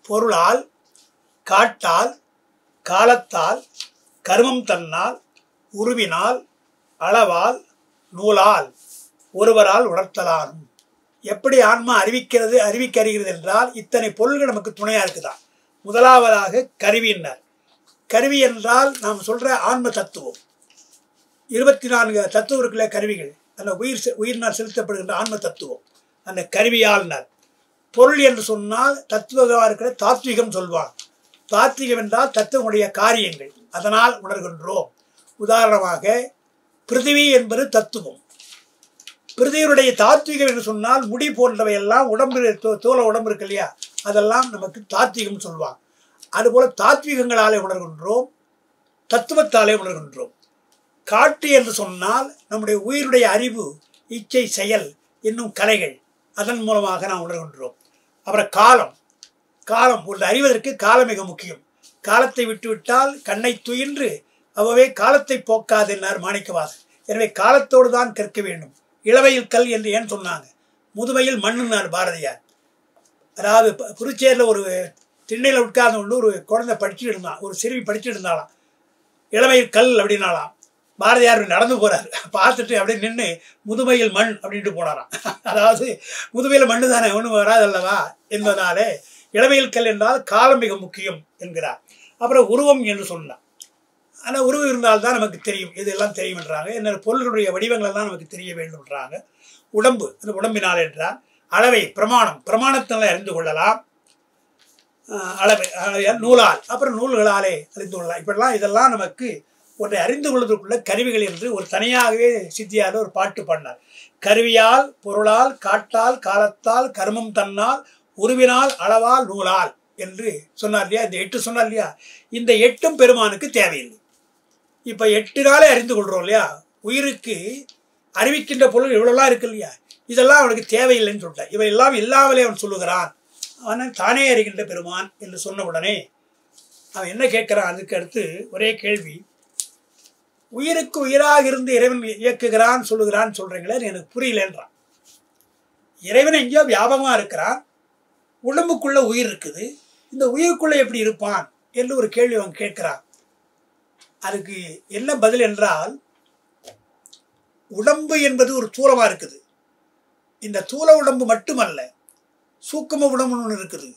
பொருளால், காட்டால், காலத்தால், கர்மம் தன்னால், உருவினால், அளவால், நூலால், ஒருவரால் உணர்த்தலானும். எப்படி ஆன்மா அறிவிக்க அறிகிறது என்றால் இத்தனை பொருள்கள் நமக்கு துணையாக இருக்குதான். முதலாவதாக கருவியினர். கருவி என்றால் நாம் சொல்கிற ஆன்ம தத்துவம். 24 தத்துவம் இருக்குல்ல கருவிகள். அந்த உயிரினால் செலுத்தப்படுகின்ற ஆன்ம தத்துவம் அந்த கருவியால்னர். பொருள் என்று சொன்னால் தத்துவமாக இருக்கிற தாத்விகம் சொல்வாங்க. தாத்விகம் என்றால் தத்துவனுடைய காரியங்கள், அதனால் உணர்கின்றோம். உதாரணமாக பிருத்திவி என்பது தத்துவம். பிருத்திவியுடைய தாத்விகம் என்று சொன்னால் முடி போன்றவை எல்லாம் உடம்பு, தோல உடம்பு இருக்கு இல்லையா, அதெல்லாம் நமக்கு தாத்விகம் சொல்வாங்க. அதுபோல தாத்விகங்களாலே உணர்கின்றோம், தத்துவத்தாலே உணர்கின்றோம். காட்டு என்று சொன்னால் நம்முடைய உயிருடைய அறிவு, இச்சை, செயல் என்னும் கலைகள், அதன் மூலமாக நாம் உணர்கின்றோம். அப்புறம் காலம். காலம் ஒன்று அறிவதற்கு காலம் மிக முக்கியம். காலத்தை விட்டுவிட்டால் கண்ணை துயின்று அவ்வளவே காலத்தை போக்காது என்னார் மாணிக்கவாசகர். எனவே காலத்தோடு தான் கற்க வேண்டும். இளவையில் கல் என்று ஏன் சொன்னாங்க? முதுமையில் மண்ணுன்னார் பாரதியார். அதாவது புதுச்சேரியில் ஒரு திண்ணையில் உட்கார்ந்து கொண்டு ஒரு குழந்தை படிச்சுட்டு இருந்தான், ஒரு சிறுமி படிச்சுட்டு இருந்தாலாம். இளமையில் கல் அப்படின்னாலாம். பாரதியார் நடந்து போகிறார், பார்த்துட்டு அப்படியே நின்று முதுமையில் மண் அப்படின்ட்டு போனாராம். அதாவது முதுமையில் மண்ணு தானே, ஒன்றும் வராது அல்லவா என்பதாலே இளமையில் கல் என்றால் காலம் மிக முக்கியம் என்கிறார். அப்புறம் உருவம் என்று சொன்னார். ஆனால் உருவம் இருந்தால்தான் நமக்கு தெரியும், இதெல்லாம் தெரியும் என்றாங்க. என்ன பொருளுடைய வடிவங்கள் எல்லாம் நமக்கு தெரிய வேண்டும்ன்றாங்க. உடம்பு, அந்த உடம்பினால் என்றால் அளவை, பிரமாணம், பிரமாணத்தினால் அறிந்து கொள்ளலாம். அளவை நூலால், அப்புறம் நூல்களாலே அறிந்து கொள்ளலாம். இப்படிலாம் இதெல்லாம் நமக்கு ஒன்றை அறிந்து கொள்வதற்குள்ள கருவிகள் என்று ஒரு தனியாகவே சித்தியார் ஒரு பாட்டு பண்ணார். கருவியால், பொருளால், காட்டால், காலத்தால், கர்மம் தன்னால், உருவினால், அளவால், நூலால் என்று சொன்னார் இல்லையா. இந்த 8 சொன்னார் இல்லையா. இந்த 8ம் பெருமானுக்கு தேவையில்லை. இப்போ 8 நாளே அறிந்து கொள்கிறோம் இல்லையா. உயிருக்கு அறிவிக்கின்ற பொருள் இவ்வளோலாம் இருக்கு இல்லையா, இதெல்லாம் அவனுக்கு தேவையில்லைன்னு சொல்லிட்டான். இவை எல்லாம் இல்லாமலே அவன் சொல்லுகிறான். ஆனால் தானே அறிகின்ற பெருமான் என்று சொன்ன உடனே அவன் என்ன கேட்குறான்? அதுக்கு அடுத்து ஒரே கேள்வி, உயிருக்கு உயிராக இருந்து இறைவன் இயக்குகிறான் சொல்லுகிறான் சொல்கிறீங்களே, எனக்கு புரியலன்றான். இறைவன் எங்கேயோ வியாபகமாக இருக்கிறான், உடம்புக்குள்ள உயிர் இருக்குது, இந்த உயிருக்குள்ளே எப்படி இருப்பான் என்று ஒரு கேள்வி அவன் கேட்கிறான். அதுக்கு என்ன பதில் என்றால், உடம்பு என்பது ஒரு தூலமாக இருக்குது. இந்த தூல உடம்பு மட்டுமல்ல, சூக்கும உடம்புன்னு ஒன்று இருக்குது,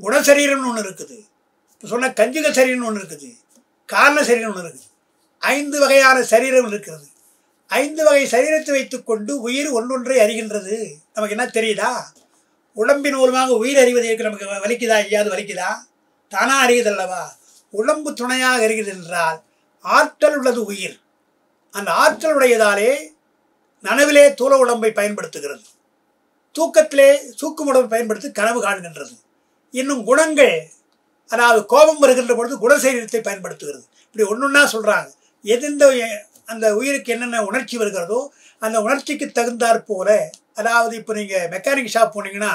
குணசரீரம்னு ஒன்று இருக்குது, இப்போ சொன்ன கஞ்சுக சரீரம்னு ஒன்று இருக்குது, காரண சரீரம் ஒன்று இருக்குது. 5 வகையான சரீரம் இருக்கிறது. 5 வகை சரீரத்தை வைத்துக்கொண்டு உயிர் ஒன்றொன்றை அறிகின்றது. நமக்கு என்ன தெரியுதா? உடம்பின் மூலமாக உயிர் அறிவதற்கு நமக்கு வலிக்குதா? ஐயாது வலிக்குதா? தானாக அறியுதல்லவா. உடம்பு துணையாக அறிகிறது என்றால் ஆற்றல் உள்ளது உயிர். அந்த ஆற்றல் உடையதாலே நனவிலே தூல உடம்பை பயன்படுத்துகிறது, தூக்கத்திலே சூக்கும் உடம்பை பயன்படுத்தி கனவு காண்கின்றது. இன்னும் குணங்கள், அதாவது கோபம் வருகின்ற பொழுது குணசரீரத்தை பயன்படுத்துகிறது. இப்படி ஒன்றொன்னா சொல்கிறாங்க. எந்த அந்த உயிருக்கு என்னென்ன உணர்ச்சி வருகிறதோ அந்த உணர்ச்சிக்கு தகுந்தாற் போல, அதாவது இப்போ நீங்கள் மெக்கானிக் ஷாப் போனீங்கன்னா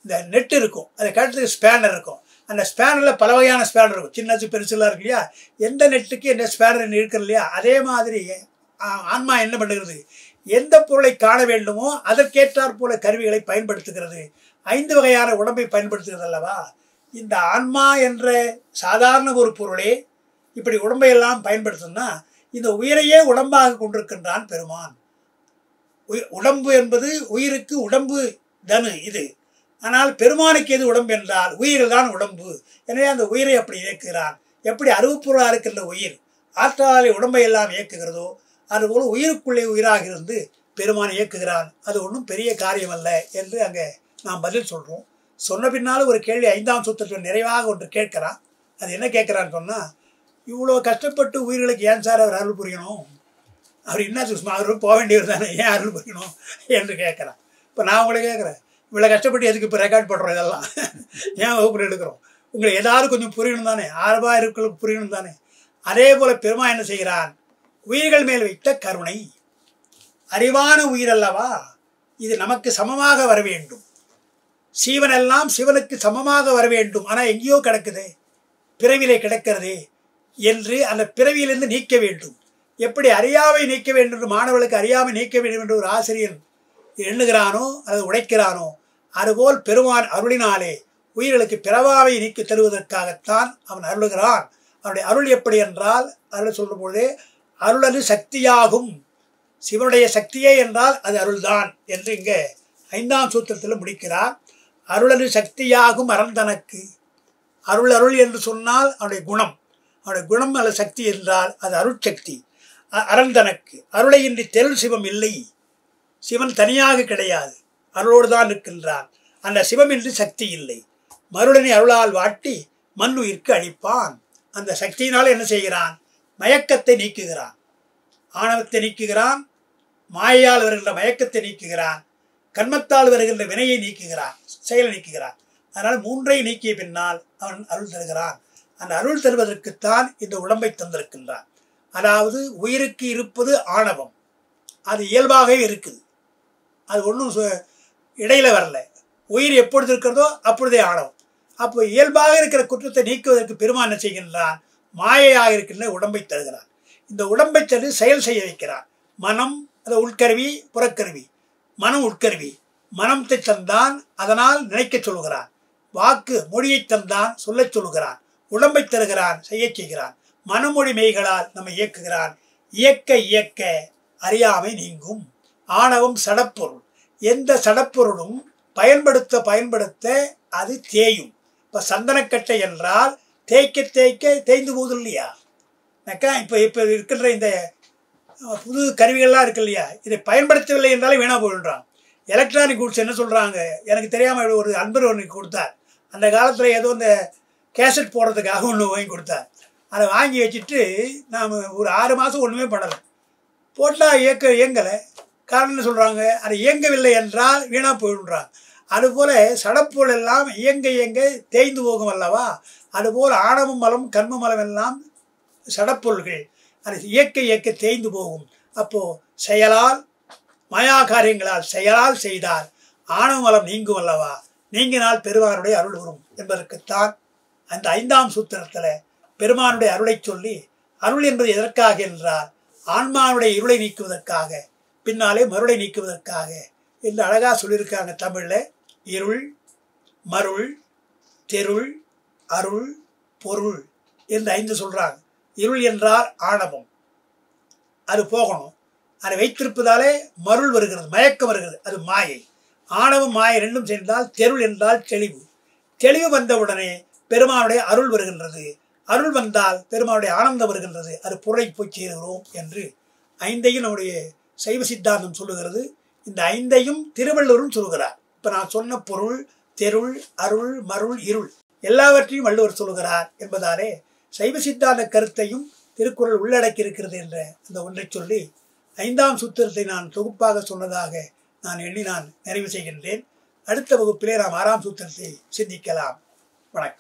இந்த நெட் இருக்கும், அதை கழுத்துக்கு ஸ்பேனர் இருக்கும். அந்த ஸ்பேனரில் பல வகையான ஸ்பேனர் இருக்கும், சின்னது பெருசுலாம் இருக்கு இல்லையா. எந்த நெட்டுக்கு என்ன ஸ்பேனர் இருக்கிறது இல்லையா, அதே மாதிரி ஆன்மா என்ன பண்ணுகிறது, எந்த பொருளை காண வேண்டுமோ அதற்கேற்றாற் போல கருவிகளை பயன்படுத்துகிறது. 5 வகையான உடம்பை பயன்படுத்துகிறது அல்லவா. இந்த ஆன்மா என்ற சாதாரண ஒரு பொருளே இப்படி உடம்பையெல்லாம் பயன்படுத்தும்னா இந்த உயிரையே உடம்பாக கொண்டிருக்கின்றான் பெருமான். உடம்பு என்பது உயிருக்கு உடம்பு தனு இது. ஆனால் பெருமானுக்கு எது உடம்பு என்றால் உயிர்கள் தான் உடம்பு. எனவே அந்த உயிரை அப்படி இயக்குகிறான். எப்படி அருவப்பொருளாக இருக்கின்ற உயிர் ஆற்றாலே உடம்பை எல்லாம் இயக்குகிறதோ அதுபோல் உயிருக்குள்ளே உயிராக இருந்து பெருமான் இயக்குகிறான். அது ஒன்றும் பெரிய காரியம் அல்ல என்று அங்கே நாம் பதில் சொல்கிறோம். சொன்ன பின்னாலும் ஒரு கேள்வி 5ஆம் சூத்திரத்தில் நிறைவாக ஒன்று கேட்கிறான். அது என்ன கேட்குறான்னு சொன்னால், இவ்வளோ கஷ்டப்பட்டு உயிர்களுக்கு ஏன் சார் அவர் அருள் புரியணும், அவர் என்ன சுஷ்மா அவர் போக வேண்டியவர் தானே, ஏன் அருள் புரியணும் என்று கேட்குறான். இப்போ நான் உங்களை கேட்குறேன், இவ்வளோ கஷ்டப்பட்டு எதுக்கு இப்போ ரெக்கார்ட் பண்ணுறோம், இதெல்லாம் ஏன் வகுப்பில் எடுக்கிறோம்? உங்களை ஏதாவது கொஞ்சம் புரியணும் தானே, ஆர்வமாக இருக்கிறவங்களுக்கு புரியணும் தானே. அதே போல் பெருமா என்ன செய்கிறான், உயிர்கள் மேல் வைத்த கருணை, அறிவான உயிர் அல்லவா, இது நமக்கு சமமாக வர வேண்டும். சீவனெல்லாம் சிவனுக்கு சமமாக வர வேண்டும். ஆனால் எங்கேயோ கிடக்குதே, பிறவிலே கிடக்கிறதே என்று அந்த பிறவியிலிருந்து நீக்க வேண்டும். எப்படி அறியாமை நீக்க வேண்டும் என்று மாணவர்களுக்கு அறியாமை நீக்க வேண்டும் என்று ஒரு ஆசிரியர் எண்ணுகிறானோ அது உடைக்கிறானோ, அதுபோல் பெருமான் அருளினாலே உயிர்களுக்கு பிறவாவை நீக்கி தருவதற்காகத்தான் அவன் அருளுகிறான். அவனுடைய அருள் எப்படி என்றால், அருள் சொல்லும் பொழுதே அருளது சக்தியாகும். சிவனுடைய சக்தியே என்றால் அது அருள்தான் என்று இங்கே 5ஆம் சூத்திரத்தில் முடிக்கிறார். அருளது சக்தியாகும் அறந்தனக்கு. அருள் அருள் என்று சொன்னால் அவனுடைய குணம். அவனுடைய குணம் அல்ல சக்தி என்றால் அது அருட்சக்தி. அறந்தனக்கு அருளை இன்றி தெருள் சிவம் இல்லை. சிவன் தனியாக கிடையாது, அருளோடு தான் இருக்கின்றான். அந்த சிவமின்றி சக்தி இல்லை. மருளனை அருளால் வாட்டி மண் உயிர்க்கு அளிப்பான். அந்த சக்தியினால் என்ன செய்கிறான்? மயக்கத்தை நீக்குகிறான், ஆணவத்தை நீக்குகிறான், மாயையால் வருகின்ற மயக்கத்தை நீக்குகிறான், கர்மத்தால் வருகின்ற வினையை நீக்குகிறான், செயலை நீக்குகிறான். அதனால் 3ஐ நீக்கிய பின்னால் அவன் அருள் தருகிறான். அந்த அருள் தருவதற்குத்தான் இந்த உடம்பை தந்திருக்கின்றான். அதாவது உயிருக்கு இருப்பது ஆணவம், அது இயல்பாகவே இருக்குது. அது ஒன்றும் இடையில வரல. உயிர் எப்பொழுது இருக்கிறதோ அப்பொழுதே ஆணவம். அப்போ இயல்பாக இருக்கிற குற்றத்தை நீக்குவதற்கு பெருமான் என்ன செய்கின்றான்? மாயையாக இருக்கின்ற உடம்பை தருகிறான். இந்த உடம்பை தரு செயல் செய்ய வைக்கிறான். மனம் அது உட்கருவி, புறக்கருவி. மனம் உட்கருவி. மனத்தை தந்தான், அதனால் நினைக்க சொல்கிறான். வாக்கு மொழியை தந்தான், சொல்ல சொல்கிறான். உடம்பை தருகிறான், செய்ய செய்கிறான். மனமொழி மெய்களால் நம்மை இயக்குகிறான். இயக்க இயக்க அறியாமை நீங்கும். ஆணவம் சடப்பொருள். எந்த சடப்பொருளும் பயன்படுத்த பயன்படுத்த அது தேயும். இப்போ சந்தனக்கட்டை என்றால் தேய்க்க தேய்க்க தேய்ந்து போகுது இல்லையா? இப்போ இப்போ இருக்கின்ற இந்த புது கருவிகள்லாம் இருக்கு இல்லையா, இதை பயன்படுத்தவில்லை என்றாலும் வீணாக போயிடுறான். எலக்ட்ரானிக் கூட்ஸ் என்ன சொல்கிறாங்க, எனக்கு தெரியாமல் ஒரு அன்பர் ஒன்று கொடுத்தார். அந்த காலத்தில் ஏதோ இந்த கேசட் போடுறதுக்காக ஒன்று வாங்கி கொடுத்தார். அதை வாங்கி வச்சுட்டு நாம் ஒரு 6 மாதம் ஒன்றுமே பண்ணலை. போட்டால் இயங்கலை. காரணம் என்ன சொல்கிறாங்க? அது இயங்கவில்லை என்றால் வீணாக போயிடுறாங்க. அதுபோல் சடப்பொருள் எல்லாம் இயங்க இயங்க தேய்ந்து போகும் அல்லவா? அதுபோல் ஆணவம் மலம் கர்ம மலம் எல்லாம் சடப்பொருள்கள். அது இயக்க இயக்க தேய்ந்து போகும். அப்போது செயலால் மாயா காரியங்களால் செயலால் செய்தால் ஆணவ மலம் நீங்கும் அல்லவா? நீங்கினால் பெருமானுடைய அருள் வரும் என்பதற்குத்தான் அந்த 5ஆம் சூத்திரத்தில் பெருமானுடைய அருளை சொல்லி, அருள் என்பது எதற்காக என்றால் ஆன்மானுடைய இருளை நீக்குவதற்காக, பின்னாலே மருளை நீக்குவதற்காக என்று அழகாக சொல்லியிருக்காங்க தமிழில். இருள், மருள், தெருள், அருள், பொருள் என்று 5 சொல்கிறாங்க. இருள் என்றால் ஆணவம், அது போகணும். அதை வைத்திருப்பதாலே மருள் வருகிறது, மயக்கம் வருகிறது, அது மாயை. ஆணவம் மாயை ரெண்டும் சேர்ந்தால் தெருள் என்றால் தெளிவு. தெளிவு வந்தவுடனே பெருமானுடைய அருள் வருகின்றது. அருள் வந்தால் பெருமானுடைய ஆனந்தம் வருகின்றது. அது பொருளை போய் சேருகிறோம் என்று 5ஐயும் நம்முடைய சைவ சித்தாந்தம் சொல்லுகிறது. இந்த 5ஐயும் திருவள்ளுவரும் சொல்கிறார். இப்போ நான் சொன்ன பொருள், தெருள், அருள், மருள், இருள் எல்லாவற்றையும் வள்ளுவர் சொல்லுகிறார் என்பதாலே சைவ சித்தாந்த கருத்தையும் திருக்குறள் உள்ளடக்கி இருக்கிறது என்ற அந்த ஒன்றை சொல்லி 5ஆம் சூத்திரத்தை நான் தொகுப்பாக சொன்னதாக நான் எண்ணி நான் நிறைவு செய்கின்றேன். அடுத்த வகுப்பிலே நாம் 6ஆம் சூத்திரத்தை சிந்திக்கலாம். வணக்கம்.